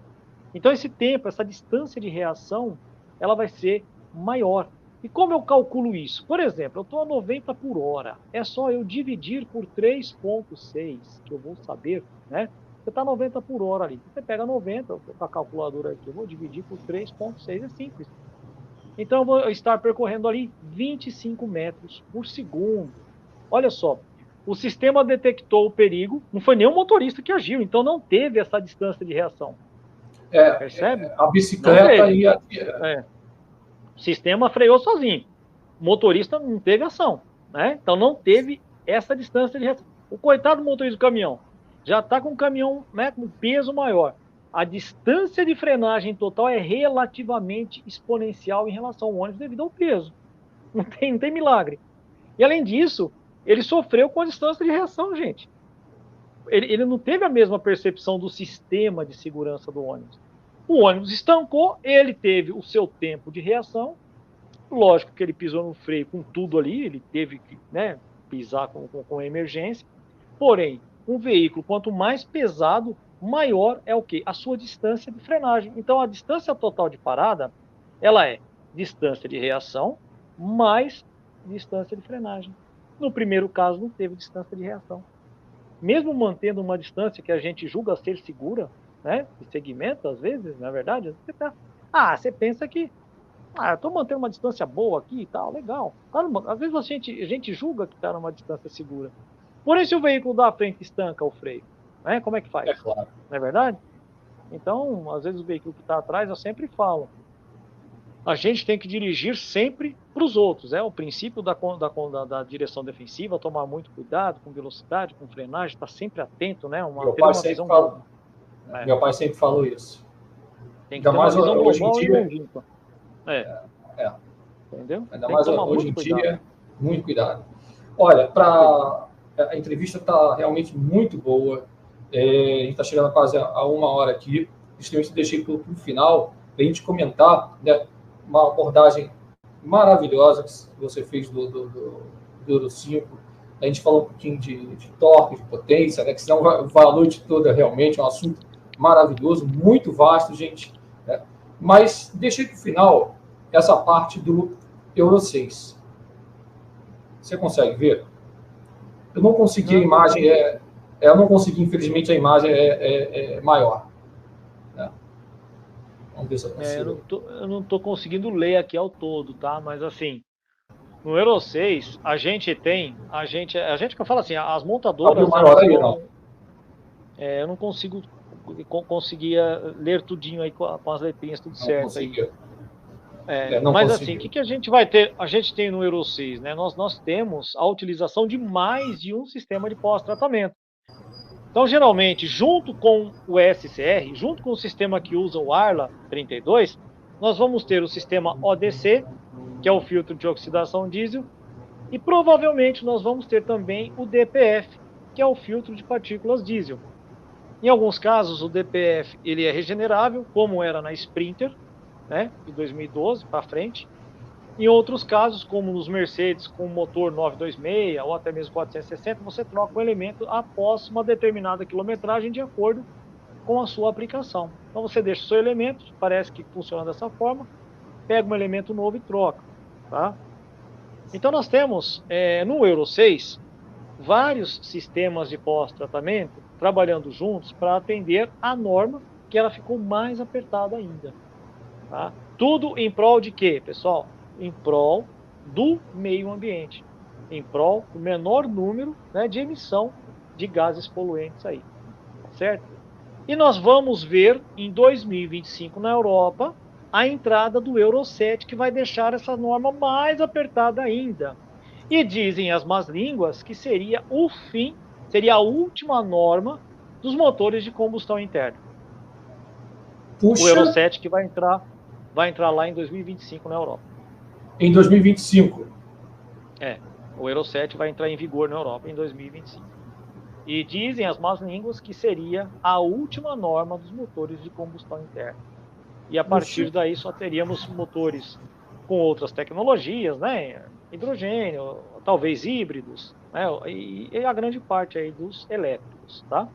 Então, esse tempo, essa distância de reação, ela vai ser maior. E como eu calculo isso? Por exemplo, eu estou a 90 por hora. É só eu dividir por 3,6, que eu vou saber, né? Você está 90 por hora ali. Você pega 90, eu estou com a calculadora aqui, eu vou dividir por 3,6, é simples. Então, eu vou estar percorrendo ali 25 metros por segundo. Olha só, o sistema detectou o perigo, não foi nem o motorista que agiu, então não teve essa distância de reação. Percebe? A bicicleta ia... O sistema freou sozinho. o motorista não teve ação, né? Então não teve essa distância de reação. O coitado do motorista do caminhão já está com o caminhão, né, com peso maior. A distância de frenagem total é relativamente exponencial em relação ao ônibus devido ao peso. Não tem milagre. E além disso, ele sofreu com a distância de reação, gente. Ele não teve a mesma percepção do sistema de segurança do ônibus. O ônibus estancou, ele teve o seu tempo de reação. Lógico que ele pisou no freio com tudo ali, ele teve que, né, pisar com emergência. Porém, um veículo, quanto mais pesado, maior é o quê? A sua distância de frenagem. Então, a distância total de parada, ela é distância de reação mais distância de frenagem. No primeiro caso, não teve distância de reação. Mesmo mantendo uma distância que a gente julga ser segura, né, de segmento, às vezes, na verdade, você pensa que eu estou mantendo uma distância boa aqui e tal, legal. Às vezes a gente julga que está numa distância segura. Porém, se o veículo da frente estanca o freio, né, como é que faz? É claro. Não é verdade? Então, às vezes o veículo que está atrás, eu sempre falo, a gente tem que dirigir sempre para os outros. É o princípio da direção defensiva, tomar muito cuidado com velocidade, com frenagem, estar sempre atento, né? Meu pai sempre falou isso. Tem que ter uma visão global e longínqua. Entendeu? Ainda mais hoje em dia, muito cuidado. Olha, a entrevista está realmente muito boa. A gente está chegando quase a 1 hora aqui. Justamente deixei para o final para a gente comentar, né, uma abordagem maravilhosa que você fez do Euro 5. A gente falou um pouquinho de torque, de potência, né, que senão vai a noite toda realmente. É um assunto maravilhoso, muito vasto, gente. Né? Mas deixei para o final essa parte do Euro 6. Você consegue ver? Eu não consegui a imagem, eu não consegui, infelizmente, a imagem é maior. Né? Vamos ver se eu consigo. Eu não estou conseguindo ler aqui ao todo, tá? Mas assim, no Euro 6, a gente que eu falo assim, as montadoras... maior aí, não. Eu não conseguia ler tudinho aí com as letrinhas tudo não certo conseguia. Aí. Mas conseguiu. Assim, o que a gente vai ter? A gente tem no Euro 6, né? Nós temos a utilização de mais de um sistema de pós-tratamento. Então, geralmente, junto com o SCR, junto com o sistema que usa o Arla 32, nós vamos ter o sistema ODC, que é o filtro de oxidação diesel, e provavelmente nós vamos ter também o DPF, que é o filtro de partículas diesel. Em alguns casos, o DPF ele é regenerável, como era na Sprinter, né, de 2012 para frente. Em outros casos, como nos Mercedes com motor 926 ou até mesmo 460, você troca o elemento após uma determinada quilometragem de acordo com a sua aplicação. Então você deixa o seu elemento, parece que funciona dessa forma, pega um elemento novo e troca. Tá? Então nós temos no Euro 6 vários sistemas de pós-tratamento trabalhando juntos para atender a norma, que ela ficou mais apertada ainda. Tá? Tudo em prol de quê, pessoal? Em prol do meio ambiente, em prol do menor número, né, de emissão de gases poluentes aí, certo? E nós vamos ver em 2025 na Europa a entrada do Euro 7, que vai deixar essa norma mais apertada ainda. E dizem as más línguas que seria o fim, seria a última norma dos motores de combustão interna. Puxa. O Euro 7 que vai entrar lá em 2025 na Europa. Em 2025? O Euro 7 vai entrar em vigor na Europa em 2025. E dizem as más línguas que seria a última norma dos motores de combustão interna. E a partir daí só teríamos motores com outras tecnologias, né? Hidrogênio, talvez híbridos, né? E a grande parte aí dos elétricos, tá?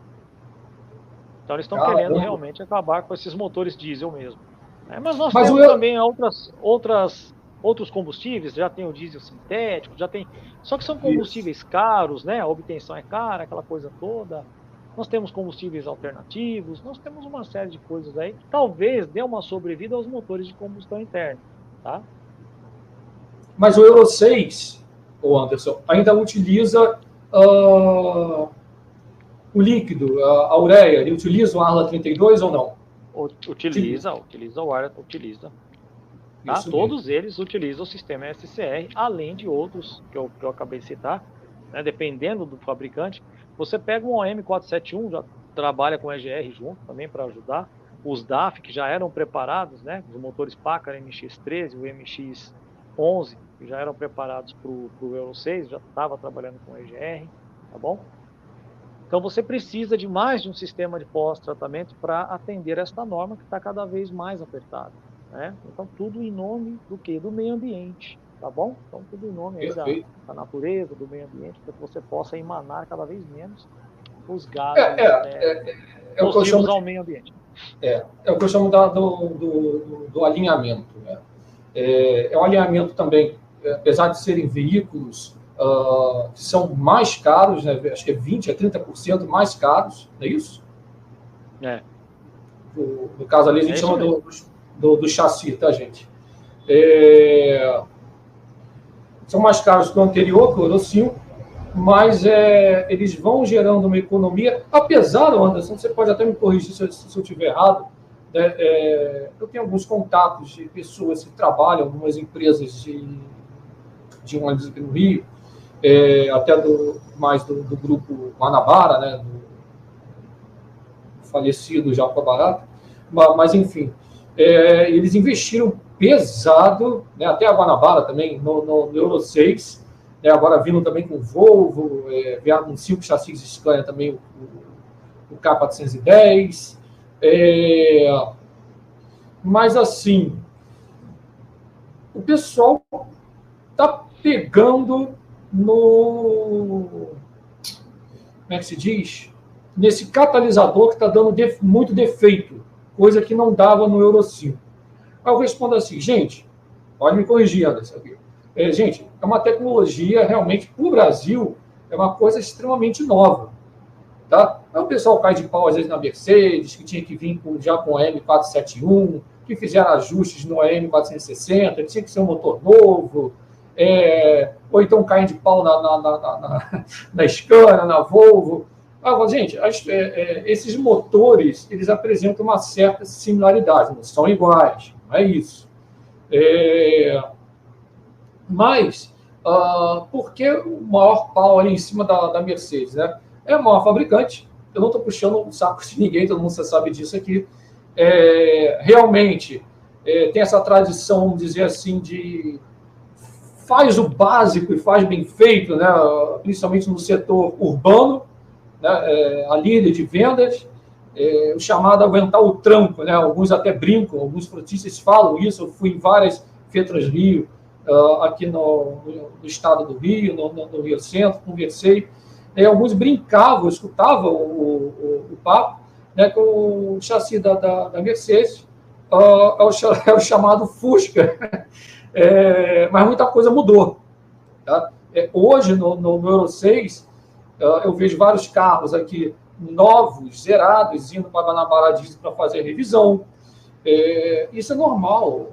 Então eles estão querendo realmente acabar com esses motores diesel mesmo. Mas nós temos também outros combustíveis, já tem o diesel sintético, já tem... Só que são combustíveis caros, né? A obtenção é cara, aquela coisa toda. Nós temos combustíveis alternativos, nós temos uma série de coisas aí que talvez dê uma sobrevida aos motores de combustão interna, tá? Mas o Euro 6, Anderson, ainda utiliza o líquido, a ureia, ele utiliza o Arla 32 ou não? Utiliza o Arla, utiliza. Tá? Isso Todos eles utilizam o sistema SCR, além de outros que eu acabei de citar, né? Dependendo do fabricante. Você pega um OM471, já trabalha com EGR junto também para ajudar. Os DAF, que já eram preparados, né? Os motores Packard MX-13, o MX-11, que já eram preparados para o Euro 6, já estava trabalhando com EGR, tá bom? Então, você precisa de mais de um sistema de pós-tratamento para atender esta norma que está cada vez mais apertada, né? Então, tudo em nome do quê? Do meio ambiente, tá bom? Então, tudo em nome aí perfeito. da natureza, do meio ambiente, para que você possa emanar cada vez menos os É, gases é, é o que eu nocivos chamo ao meio ambiente. é o que eu chamo do alinhamento. Né? É um alinhamento também, apesar de serem veículos que são mais caros, né? Acho que é 20% a 30% mais caros, não é isso? É, No caso ali, a gente é isso chama mesmo. do chassi, tá, gente? É, são mais caros que o anterior, que o Euro 5, mas eles vão gerando uma economia, apesar, Anderson, você pode até me corrigir se eu estiver errado, né, eu tenho alguns contatos de pessoas que trabalham em algumas empresas de ônibus aqui no Rio, até mais do grupo Guanabara, né, do falecido Jaco Barata, mas enfim, eles investiram pesado, né, até a Guanabara também, no Euro 6, né, agora vindo também com o Volvo, vieram com 5 chassis Scania também, o K410, mas assim, o pessoal está pegando no, como é que se diz? Nesse catalisador que está dando muito defeito, coisa que não dava no Euro 5. Aí eu respondo assim, gente, pode me corrigir, Anderson. Gente, é uma tecnologia realmente, para o Brasil, é uma coisa extremamente nova. Tá? Aí o pessoal cai de pau, às vezes, na Mercedes, que tinha que vir já com a M471, que fizeram ajustes no AM460, que tinha que ser um motor novo, ou então caem de pau na Scania, na Volvo. Gente, esses motores, eles apresentam uma certa similaridade, não são iguais, não é isso. Mas, por que o maior pau ali em cima da Mercedes? Né? É a maior fabricante, eu não estou puxando o saco de ninguém, todo mundo sabe disso aqui. Realmente, tem essa tradição, vamos dizer assim, de faz o básico e faz bem feito, né? Principalmente no setor urbano, né? A líder de vendas, o chamado aguentar o tranco, né? Alguns até brincam, alguns frotistas falam isso, eu fui em várias Fetras Rio, aqui no estado do Rio, no Rio Centro, conversei, alguns brincavam, escutavam o papo, né, com o chassi da Mercedes, é o chamado Fusca, mas muita coisa mudou. Tá? Hoje, no Euro 6, eu vejo vários carros aqui novos, zerados, indo para Guanabara Diesel para fazer revisão. Isso é normal.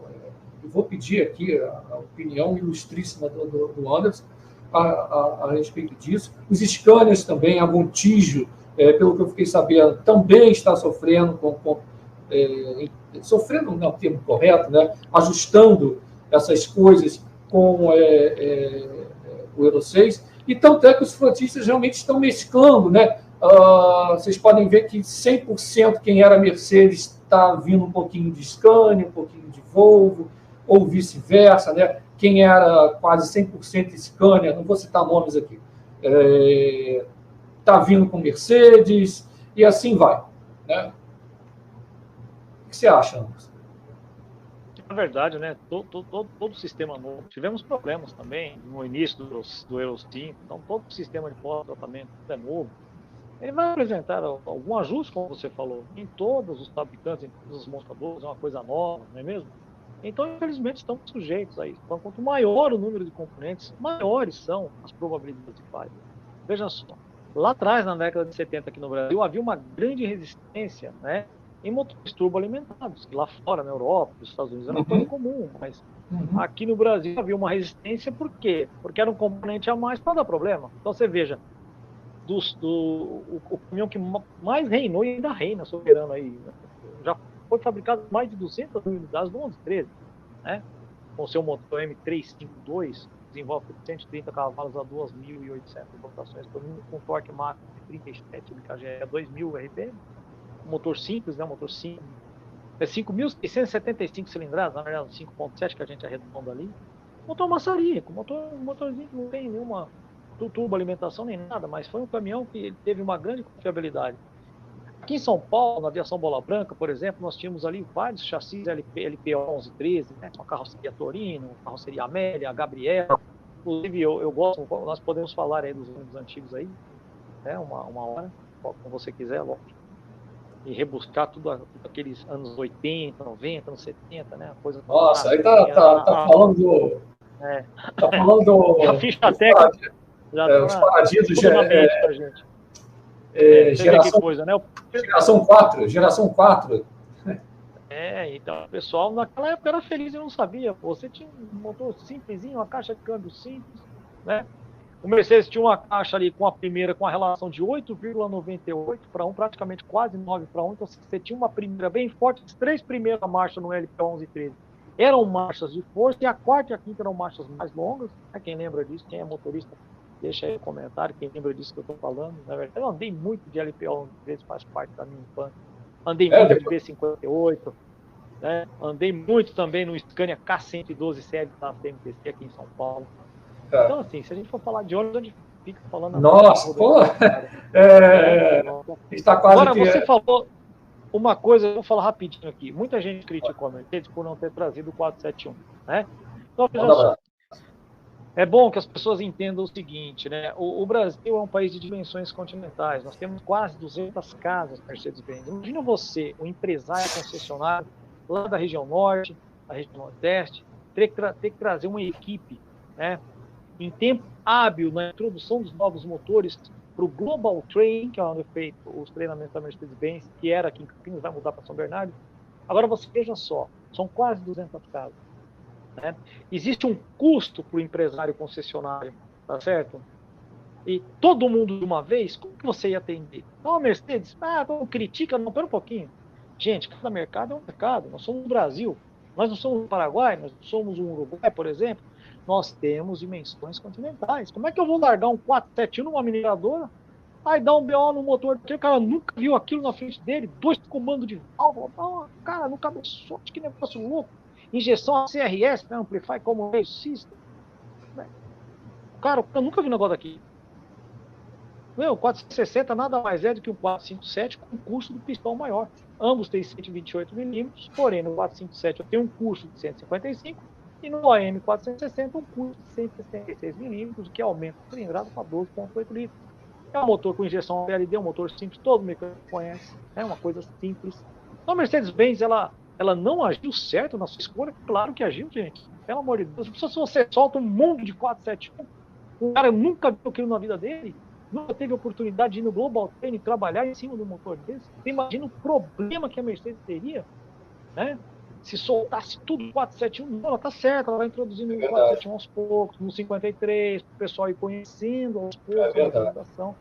Eu vou pedir aqui a opinião ilustríssima do Anderson a respeito disso. Os Scanias também, a Montijo, pelo que eu fiquei sabendo, também está sofrendo sofrendo não é o termo correto, né? Ajustando essas coisas com o Euro 6, e tanto é que os frotistas realmente estão mesclando, né? Vocês podem ver que 100% quem era Mercedes está vindo um pouquinho de Scania, um pouquinho de Volvo, ou vice-versa, né? Quem era quase 100% Scania, não vou citar nomes aqui, está vindo com Mercedes, e assim vai, né? O que você acha, Anderson? Na verdade, né, todo o sistema novo, tivemos problemas também no início do Euro 5, então todo o sistema de pós-tratamento é novo. Ele vai apresentar algum ajuste, como você falou, em todos os fabricantes, em todos os montadores, é uma coisa nova, não é mesmo? Então, infelizmente, estamos sujeitos a isso. Então, quanto maior o número de componentes, maiores são as probabilidades de falha. Veja só, lá atrás, na década de 70, aqui no Brasil, havia uma grande resistência, né, em motores turboalimentados, que lá fora, na Europa, nos Estados Unidos, era uma coisa comum, mas aqui no Brasil havia uma resistência, por quê? Porque era um componente a mais para dar problema. Então, você veja, o caminhão que mais reinou e ainda reina soberano aí, né? Já foi fabricado mais de 200 mil unidades do 1113, né? com seu motor M352, desenvolve 130 cavalos a 2.800 rotações por minuto, com torque máximo de 37 kgf a 2.000 RPM. Motor simples, né? Motor simples. É 5.675 cilindradas, na verdade, 5.7 que a gente arredonda ali. Motor maçarico, motorzinho que não tem nenhuma turbo alimentação nem nada, mas foi um caminhão que teve uma grande confiabilidade. Aqui em São Paulo, na aviação Bola Branca, por exemplo, nós tínhamos ali vários chassis LPO 1113, né, com a carroceria Torino, carroceria Amélia, Gabriela. Inclusive, eu gosto, nós podemos falar aí dos ônibus antigos aí, né, uma hora, como você quiser, lógico. E rebuscar tudo aqueles anos 80, 90, anos 70, né? Coisa Nossa, aí tá falando do. É. Tá falando do. A ficha técnica. Os paradinhos do gente. Geração, que coisa, né? Geração 4. Geração 4. Então, o pessoal naquela época era feliz e não sabia. Você tinha um motor simplesinho, uma caixa de câmbio simples, né? O Mercedes tinha uma caixa ali com a primeira com a relação de 8,98 para 1, praticamente quase 9 para 1. Então você tinha uma primeira bem forte, as 3 primeiras marchas no LP 1113 eram marchas de força e a quarta e a quinta eram marchas mais longas. Quem lembra disso, quem é motorista, deixa aí no comentário, quem lembra disso que eu estou falando. Na verdade, eu andei muito de LP 1113, faz parte da minha infância. Andei muito de B58, né? Andei muito também no Scania K112 série da CMTC aqui em São Paulo. Então, assim, se a gente for falar de ônibus, a gente fica falando... Nossa, pô! Está quase. Agora, você falou uma coisa, eu vou falar rapidinho aqui. Muita gente criticou a Mercedes por não ter trazido o 471, né? Então, veja só. É bom que as pessoas entendam o seguinte, né? O Brasil é um país de dimensões continentais. Nós temos quase 200 casas Mercedes-Benz. Imagina você, um empresário concessionário lá da região norte, da região nordeste, ter que trazer uma equipe, né, em tempo hábil na introdução dos novos motores para o Global Training, que é onde é feito os treinamentos da Mercedes-Benz, que era aqui em Campinas, vai mudar para São Bernardo. Agora você veja só, são quase 200 casas. Né? Existe um custo para o empresário concessionário, tá certo? E todo mundo de uma vez, como que você ia atender? Não, Mercedes, não critica, não, pera um pouquinho. Gente, cada mercado é um mercado. Nós somos o Brasil, nós não somos o Paraguai, nós não somos o Uruguai, por exemplo. Nós temos dimensões continentais. Como é que eu vou largar um 471 numa mineradora? Aí dá um BO no motor dele, o cara nunca viu aquilo na frente dele, 2 comandos de válvula, cara, no cabeçote, que negócio louco. Injeção CRS, né, Amplify Common Rail System. Cara, eu nunca vi um negócio daqui. O 460 nada mais é do que um 457 com um custo do pistão maior. Ambos têm 128 milímetros, porém no 457 eu tenho um custo de 155 e no OM 460 um custo de 166 milímetros, que aumenta a cilindrada para 12,8 litros. É um motor com injeção PLD, um motor simples, todo mecânico conhece, é uma coisa simples. Então a Mercedes-Benz, ela não agiu certo na sua escolha? Claro que agiu, gente. Pelo amor de Deus. Se você solta um mundo de 471, o cara nunca viu aquilo na vida dele, nunca teve oportunidade de ir no Global Training trabalhar em cima do motor desse. Você imagina o problema que a Mercedes teria, né? Se soltasse tudo 471, ela tá certa, ela vai introduzindo o 471 aos poucos, no 53, para o pessoal ir conhecendo aos poucos a utilização.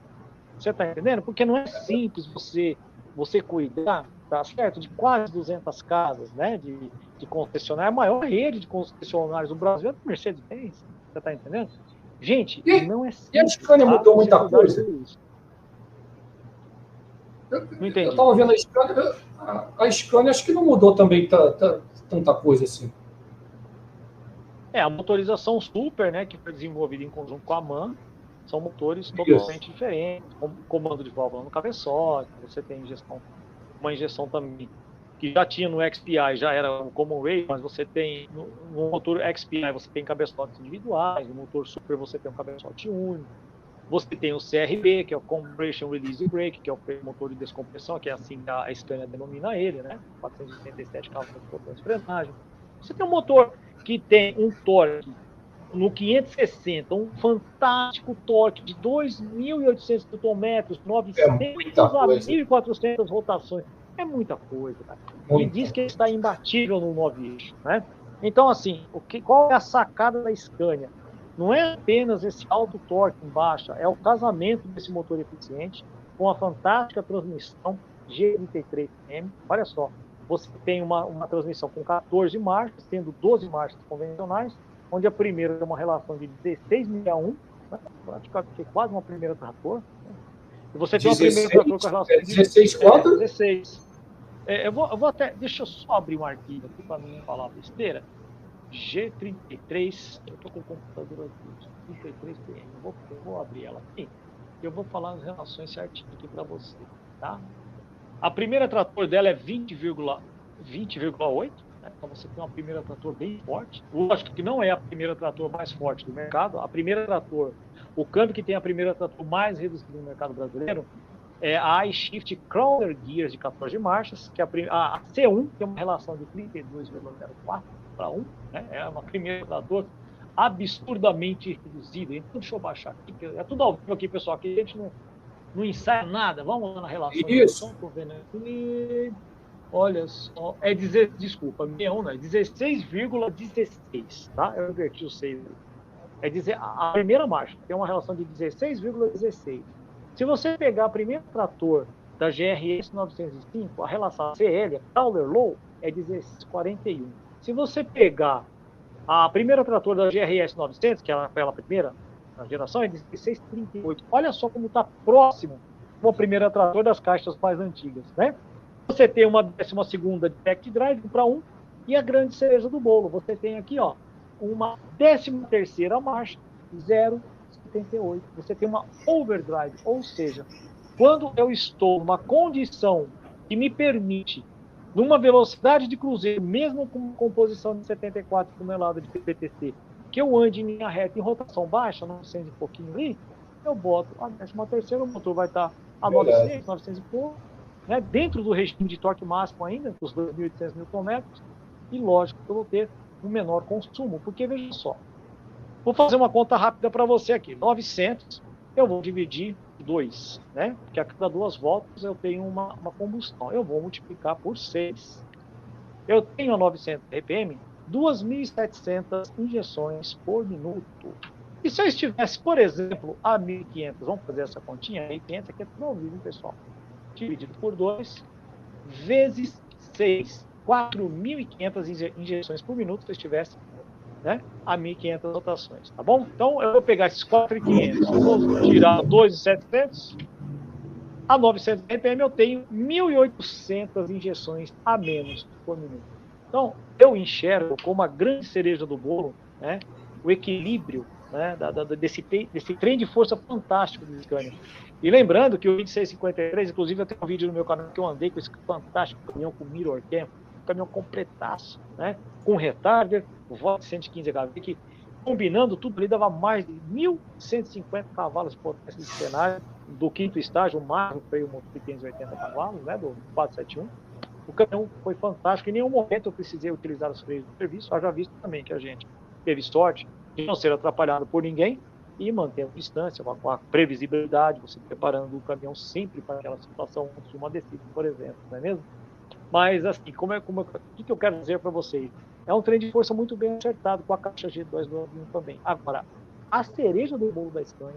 Você tá entendendo? Porque não é simples você cuidar, tá certo, de quase 200 casas, né, de concessionária, a maior rede de concessionários do Brasil é do Mercedes-Benz, você tá entendendo? Gente, não é simples. E a Scania mudou muita coisa? Não entendi. Eu estava vendo a Scania acho que não mudou também tanta coisa assim. A motorização Super, né, que foi desenvolvida em conjunto com a MAN, são motores totalmente diferentes, com comando de válvula no cabeçote, você tem uma injeção também, que já tinha no XPI, já era o Common Rail, mas você tem, no motor XPI você tem cabeçotes individuais, no motor Super você tem um cabeçote único, você tem o CRB, que é o Compression Release Brake, que é o motor de descompressão, que é assim a Scania denomina ele, né, 487 cavalos de potência de frenagem. Você tem um motor que tem um torque no 560, um fantástico torque de 2.800 Nm, 900 a 1.400 rotações. É muita coisa, cara. E diz que está imbatível no 9-eixo, né? Então, assim, qual é a sacada da Scania? Não é apenas esse alto torque em baixa, é o casamento desse motor eficiente com a fantástica transmissão G33M. Olha só, você tem uma transmissão com 14 marchas, tendo 12 marchas convencionais, onde a primeira tem uma relação de 16/1, né? Praticamente quase uma primeira trator. Né? E você tem uma primeira trator com a relação de 16 quanto? 16. Eu vou até. Deixa eu só abrir um arquivo aqui para não falar besteira. G33. Eu estou com o computador aqui. 33 PM. Eu vou abrir ela aqui. Eu vou falar as relações certinho aqui para você. Tá? A primeira trator dela é 20,8. Né? Então você tem uma primeira trator bem forte. Lógico que não é a primeira trator mais forte do mercado. A primeira trator, o câmbio que tem a primeira trator mais reduzido no mercado brasileiro é a iShift Crawler Gears de 14 marchas, que a C1 tem uma relação de 32,04 para 1, né? É uma primeira trator absurdamente reduzida. Então, deixa eu baixar aqui, é tudo ao vivo aqui, pessoal, aqui a gente não ensaia nada. Vamos lá na relação. Isso. Estou vendo aqui. Olha só, desculpa, 61 não, é 16,16, tá? Eu inverti o 6. É dizer, a primeira marcha tem uma relação de 16,16. Se você pegar a primeira trator da GRS 905, a relação CL, Crawler Low, é 16,41. Se você pegar a primeira trator da GRS 900, que é aquela primeira geração, é 16,38. Olha só como está próximo do primeiro trator das caixas mais antigas, né? Você tem uma 12ª de back drive para 1 e a grande cereja do bolo. Você tem aqui, ó, uma 13ª marcha, 0,78. Você tem uma overdrive, ou seja, quando eu estou numa condição que me permite, numa velocidade de cruzeiro, mesmo com uma composição de 74 toneladas de PTC, que eu ande em linha reta em rotação baixa, 900 e pouquinho ali, eu boto a 13ª, o motor vai estar a 900, 900 e pouco, né, dentro do regime de torque máximo ainda, os 2.800 Nm, e lógico que eu vou ter um menor consumo, porque veja só, vou fazer uma conta rápida para você aqui, 900, eu vou dividir 2, né, porque a cada 2 voltas eu tenho uma combustão, eu vou multiplicar por 6, eu tenho a 900 RPM, 2.700 injeções por minuto. E se eu estivesse, por exemplo, a 1.500, vamos fazer essa continha, 1.500 aqui é tudo ao vivo, pessoal, dividido por 2, vezes 6, 4.500 injeções por minuto se eu estivesse, né, a 1.500 rotações, tá bom? Então, eu vou pegar esses 4.500, vou tirar 2.700, a 900 RPM eu tenho 1.800 injeções a menos por minuto. Então, eu enxergo como a grande cereja do bolo, né, o equilíbrio, né, desse trem de força fantástico do Scania. E lembrando que o 2653, inclusive eu tenho um vídeo no meu canal que eu andei com esse fantástico caminhão com Mirror Cam, um caminhão completaço, né, com retarder, o Volt 115 HV, que combinando tudo ali dava mais de 1.150 cavalos de potência de cenário, do 5º estágio, o máximo foi o motor de 580 cavalos, né, do 471. O caminhão foi fantástico, em nenhum momento eu precisei utilizar os freios do serviço, haja visto também que a gente teve sorte de não ser atrapalhado por ninguém e mantendo distância, com a previsibilidade, você preparando o caminhão sempre para aquela situação antes de uma descida, por exemplo, não é mesmo? Mas, assim, o que eu quero dizer para vocês? É um trem de força muito bem acertado com a caixa G2 do avião também. Agora, a cereja do bolo da Scania,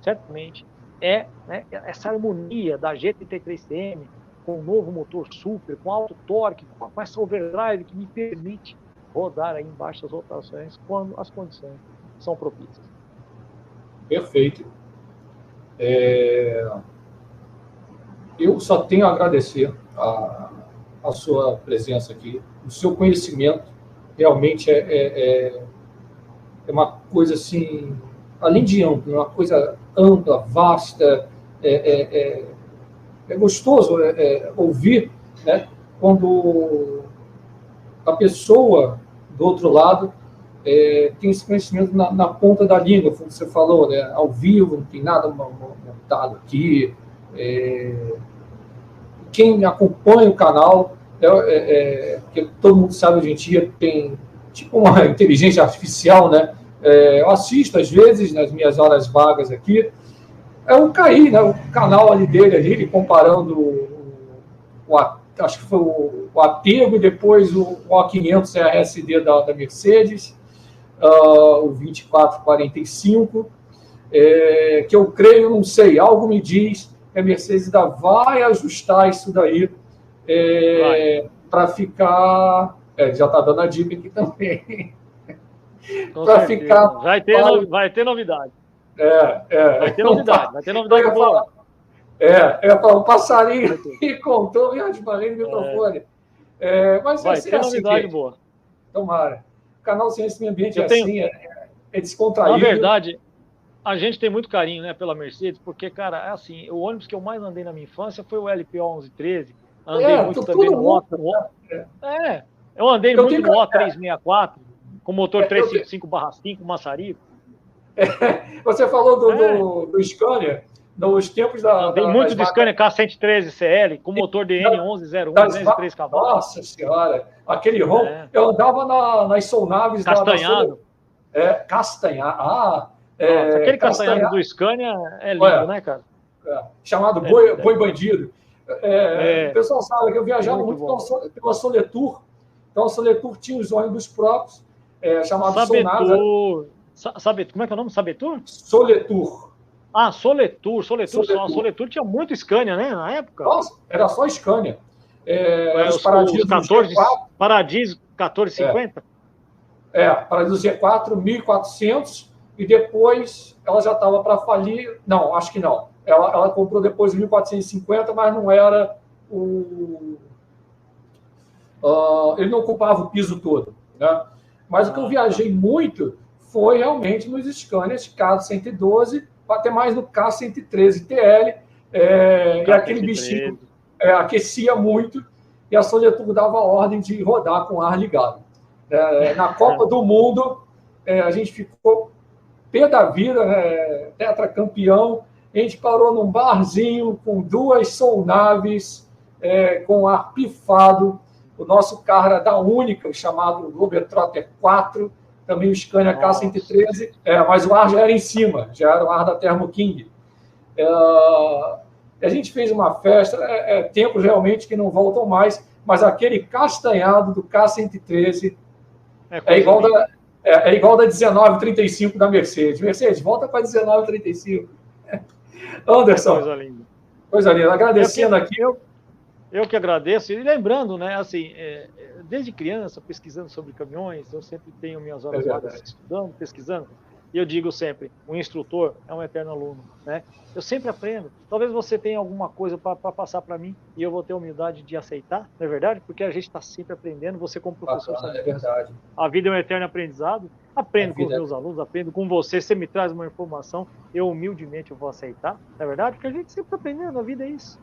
certamente, é, né, essa harmonia da G33CM, com um novo motor super, com alto torque, com essa overdrive que me permite rodar aí em baixas rotações quando as condições são propícias. Perfeito. Eu só tenho a agradecer a sua presença aqui, o seu conhecimento realmente é uma coisa assim, além de ampla, uma coisa ampla, vasta, é gostoso ouvir, né, quando a pessoa do outro lado tem esse conhecimento na ponta da língua, como você falou, né, ao vivo, não tem nada montado aqui. Quem acompanha o canal, porque todo mundo sabe hoje em dia tem tipo uma inteligência artificial, né? Eu assisto às vezes nas minhas horas vagas aqui, o Caí, né, o canal ali dele, ele comparando acho que foi o Atego e depois o O500 RSD da Mercedes, o 2445, que eu creio, não sei, algo me diz que a Mercedes ainda vai ajustar isso daí para ficar... já está dando a dica aqui também. Para ficar... Vai ter novidade. Vai ter novidade boa. O passarinho e contou, e disparei no microfone. Mas vai ter novidade boa. Tomara. O canal Ciência e Meio Ambiente assim, é descontraído. Na verdade, a gente tem muito carinho, né, pela Mercedes, porque, cara, assim, o ônibus que eu mais andei na minha infância foi o LPO 1113. Andei muito também no eu andei muito no O364, com motor 355/5 maçarico. Você falou do Scania, nos tempos da... Andei muito do Scania K113 CL, com motor DN1101, 203 cavalos. Nossa Senhora, aquele rom. Eu andava nas Solnaves... Castanhado. Castanhado. Aquele castanhado do Scania é lindo, né, cara? Chamado Boi Bandido. O pessoal sabe que eu viajava muito pela Soletour. Então, a Soletour tinha os ônibus próprios, chamados Solnaves. Como é que é o nome? Sabetur? Soletour. Soletur. A Soletur tinha muito Scania, né, na época? Nossa, era só Scania. Os Paradiso 1450? Paradiso G4, 1400, e depois ela já estava para falir. Não, acho que não. Ela comprou depois de 1450, mas não era ele não ocupava o piso todo, né? Mas o que eu viajei muito foi realmente nos Scanias K112, até mais no K113 TL, e aquele bichinho aquecia muito, e a Soletour dava ordem de rodar com o ar ligado. Na Copa do Mundo, a gente ficou pé da vida, tetracampeão. A gente parou num barzinho com 2 Solnaves, com ar pifado. O nosso carro era da Única, chamado Globetrotter 4, também o Scania K113, mas o ar já era em cima, já era o ar da Thermo King. A gente fez uma festa, tempos realmente que não voltam mais, mas aquele castanhado do K113 é igual da 1935 da Mercedes. Mercedes, volta para a 1935. Anderson. Coisa linda. Agradecendo aqui. Eu que agradeço. E lembrando, né, assim, desde criança, pesquisando sobre caminhões, eu sempre tenho minhas horas vagas estudando, pesquisando. E eu digo sempre, o instrutor é um eterno aluno, né? Eu sempre aprendo. Talvez você tenha alguma coisa para passar para mim e eu vou ter a humildade de aceitar, não é verdade? Porque a gente está sempre aprendendo. Você como professor sabe. É verdade. A vida é um eterno aprendizado. Aprendo com os meus alunos, aprendo com você. Você me traz uma informação, eu humildemente vou aceitar, não é verdade? Porque a gente sempre está aprendendo, a vida é isso.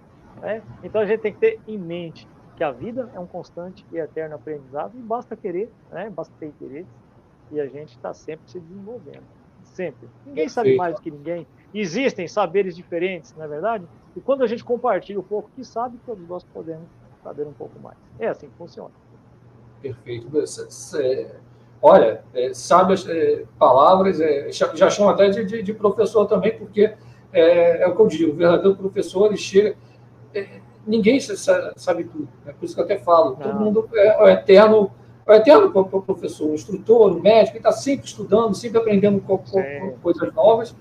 Então a gente tem que ter em mente que a vida é um constante e eterno aprendizado e basta querer, né? Basta ter interesse e a gente está sempre se desenvolvendo, sempre. Ninguém sabe mais do que ninguém. Existem saberes diferentes, não é verdade? E quando a gente compartilha um pouco que sabe, todos nós podemos saber um pouco mais. É assim que funciona. Perfeito. Olha, sabe as palavras, já chamo até de professor também, porque é o que eu digo, o verdadeiro professor, ele chega... ninguém sabe tudo, né? Por isso que eu até falo, todo mundo é o eterno professor, o instrutor, o médico, ele está sempre estudando, sempre aprendendo coisas novas,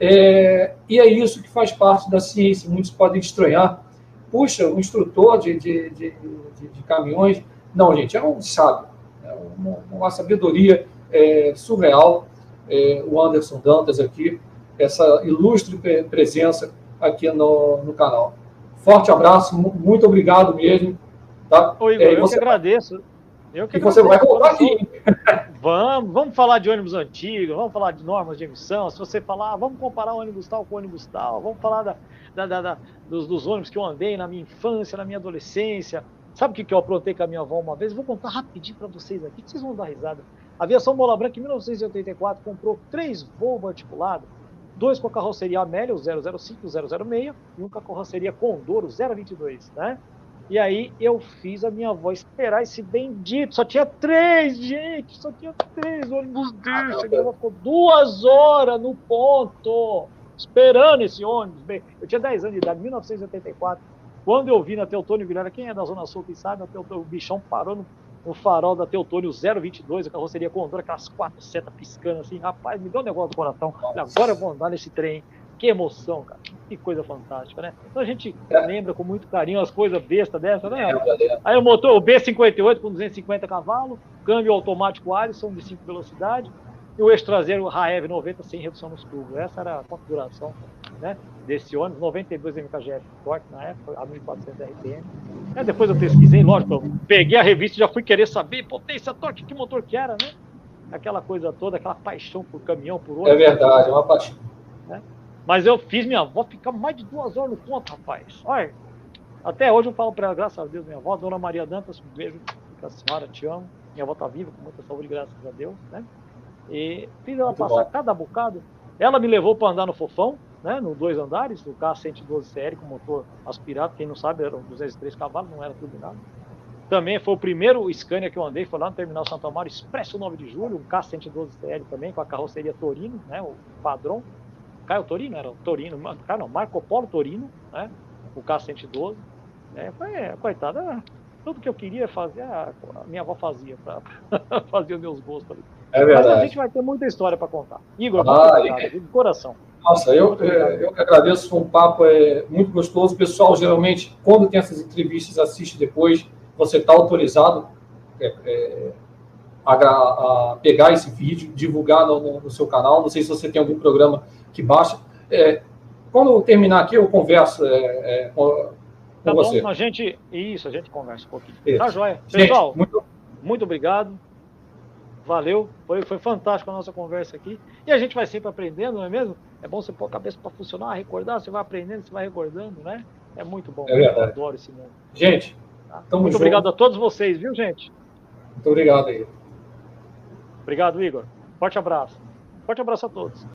e é isso que faz parte da ciência. Muitos podem estranhar, puxa, um instrutor de caminhões, não, gente, é um sábio, uma sabedoria surreal, o Anderson Dantas aqui, essa ilustre presença aqui no canal. Forte abraço, muito obrigado mesmo. Tá? Ô, Igor, eu que agradeço. Você vai voltar aqui. Vamos falar de ônibus antigos, vamos falar de normas de emissão. Se você falar, vamos comparar o ônibus tal com o ônibus tal, vamos falar dos ônibus que eu andei na minha infância, na minha adolescência. Sabe o que eu aprontei com a minha avó uma vez? Eu vou contar rapidinho para vocês aqui, que vocês vão dar risada. A Aviação Mola Branca, em 1984, comprou 3 Volvo articulados, 2 com a carroceria Amélia, o 005 e o 006, e um com a carroceria Condor, o 022, né? E aí eu fiz a minha avó esperar esse bendito. Só tinha 3, gente. Só tinha 3 ônibus desses. Ela ficou 2 horas no ponto, esperando esse ônibus. Bem, eu tinha 10 anos de idade, 1984. Quando eu vi na Teutônio Vilela, quem é da Zona Sul, quem sabe, o bichão parou no farol da Teutônio 022, a carroceria Condor, aquelas 4 setas piscando assim. Rapaz, me deu um negócio do coração. Agora eu vou andar nesse trem. Que emoção, cara. Que coisa fantástica, né? Então a gente lembra com muito carinho as coisas bestas dessa, né? Aí o motor, o B58 com 250 cavalos, câmbio automático Allison de 5 velocidades, e o eixo traseiro Raev 90 sem redução nos tubos. Essa era a configuração, né, desse ônibus, 92 MKGF torque na época, a 1400 RPM. Aí depois eu pesquisei, lógico, eu peguei a revista e já fui querer saber potência, torque, que motor que era, né? Aquela coisa toda, aquela paixão por caminhão, por ônibus. É verdade, é uma paixão. Né? Mas eu fiz minha avó ficar mais de 2 horas no ponto, rapaz. Olha, até hoje eu falo para ela, graças a Deus, minha avó, Dona Maria Dantas, um beijo pra senhora, te amo. Minha avó tá viva, com muita saúde, graças a Deus, né? E fiz ela passar cada bocado. Ela me levou para andar no Fofão, né? No 2 andares, no K112 CL com motor aspirado. Quem não sabe, eram 203 cavalos, não era turbinado. Também foi o primeiro Scania que eu andei, foi lá no Terminal Santo Amaro, Expresso 9 de Julho, um K112 CL também, com a carroceria Torino, né? O padrão. Caio Torino, era o Torino, não, Marco Polo Torino, né? O K112. Coitada, tudo que eu queria fazer, a minha avó fazia, para fazer os meus gostos ali. É verdade. Mas a gente vai ter muita história para contar. Igor, muito obrigado, de coração. Nossa, eu que agradeço, foi um papo muito gostoso. O pessoal, geralmente, quando tem essas entrevistas, assiste depois. Você está autorizado a pegar esse vídeo, divulgar no seu canal. Não sei se você tem algum programa que baixa. Quando eu terminar aqui, eu converso com você. Bom, a gente conversa um pouquinho. Isso. Tá joia. Gente, pessoal, muito obrigado. Valeu. Foi fantástico a nossa conversa aqui. E a gente vai sempre aprendendo, não é mesmo? É bom você pôr a cabeça para funcionar, recordar, você vai aprendendo, você vai recordando, né? É muito bom. É verdade. Eu adoro esse mundo. Gente, muito obrigado a todos vocês, viu, gente? Muito obrigado aí. Obrigado, Igor. Forte abraço. Forte abraço a todos.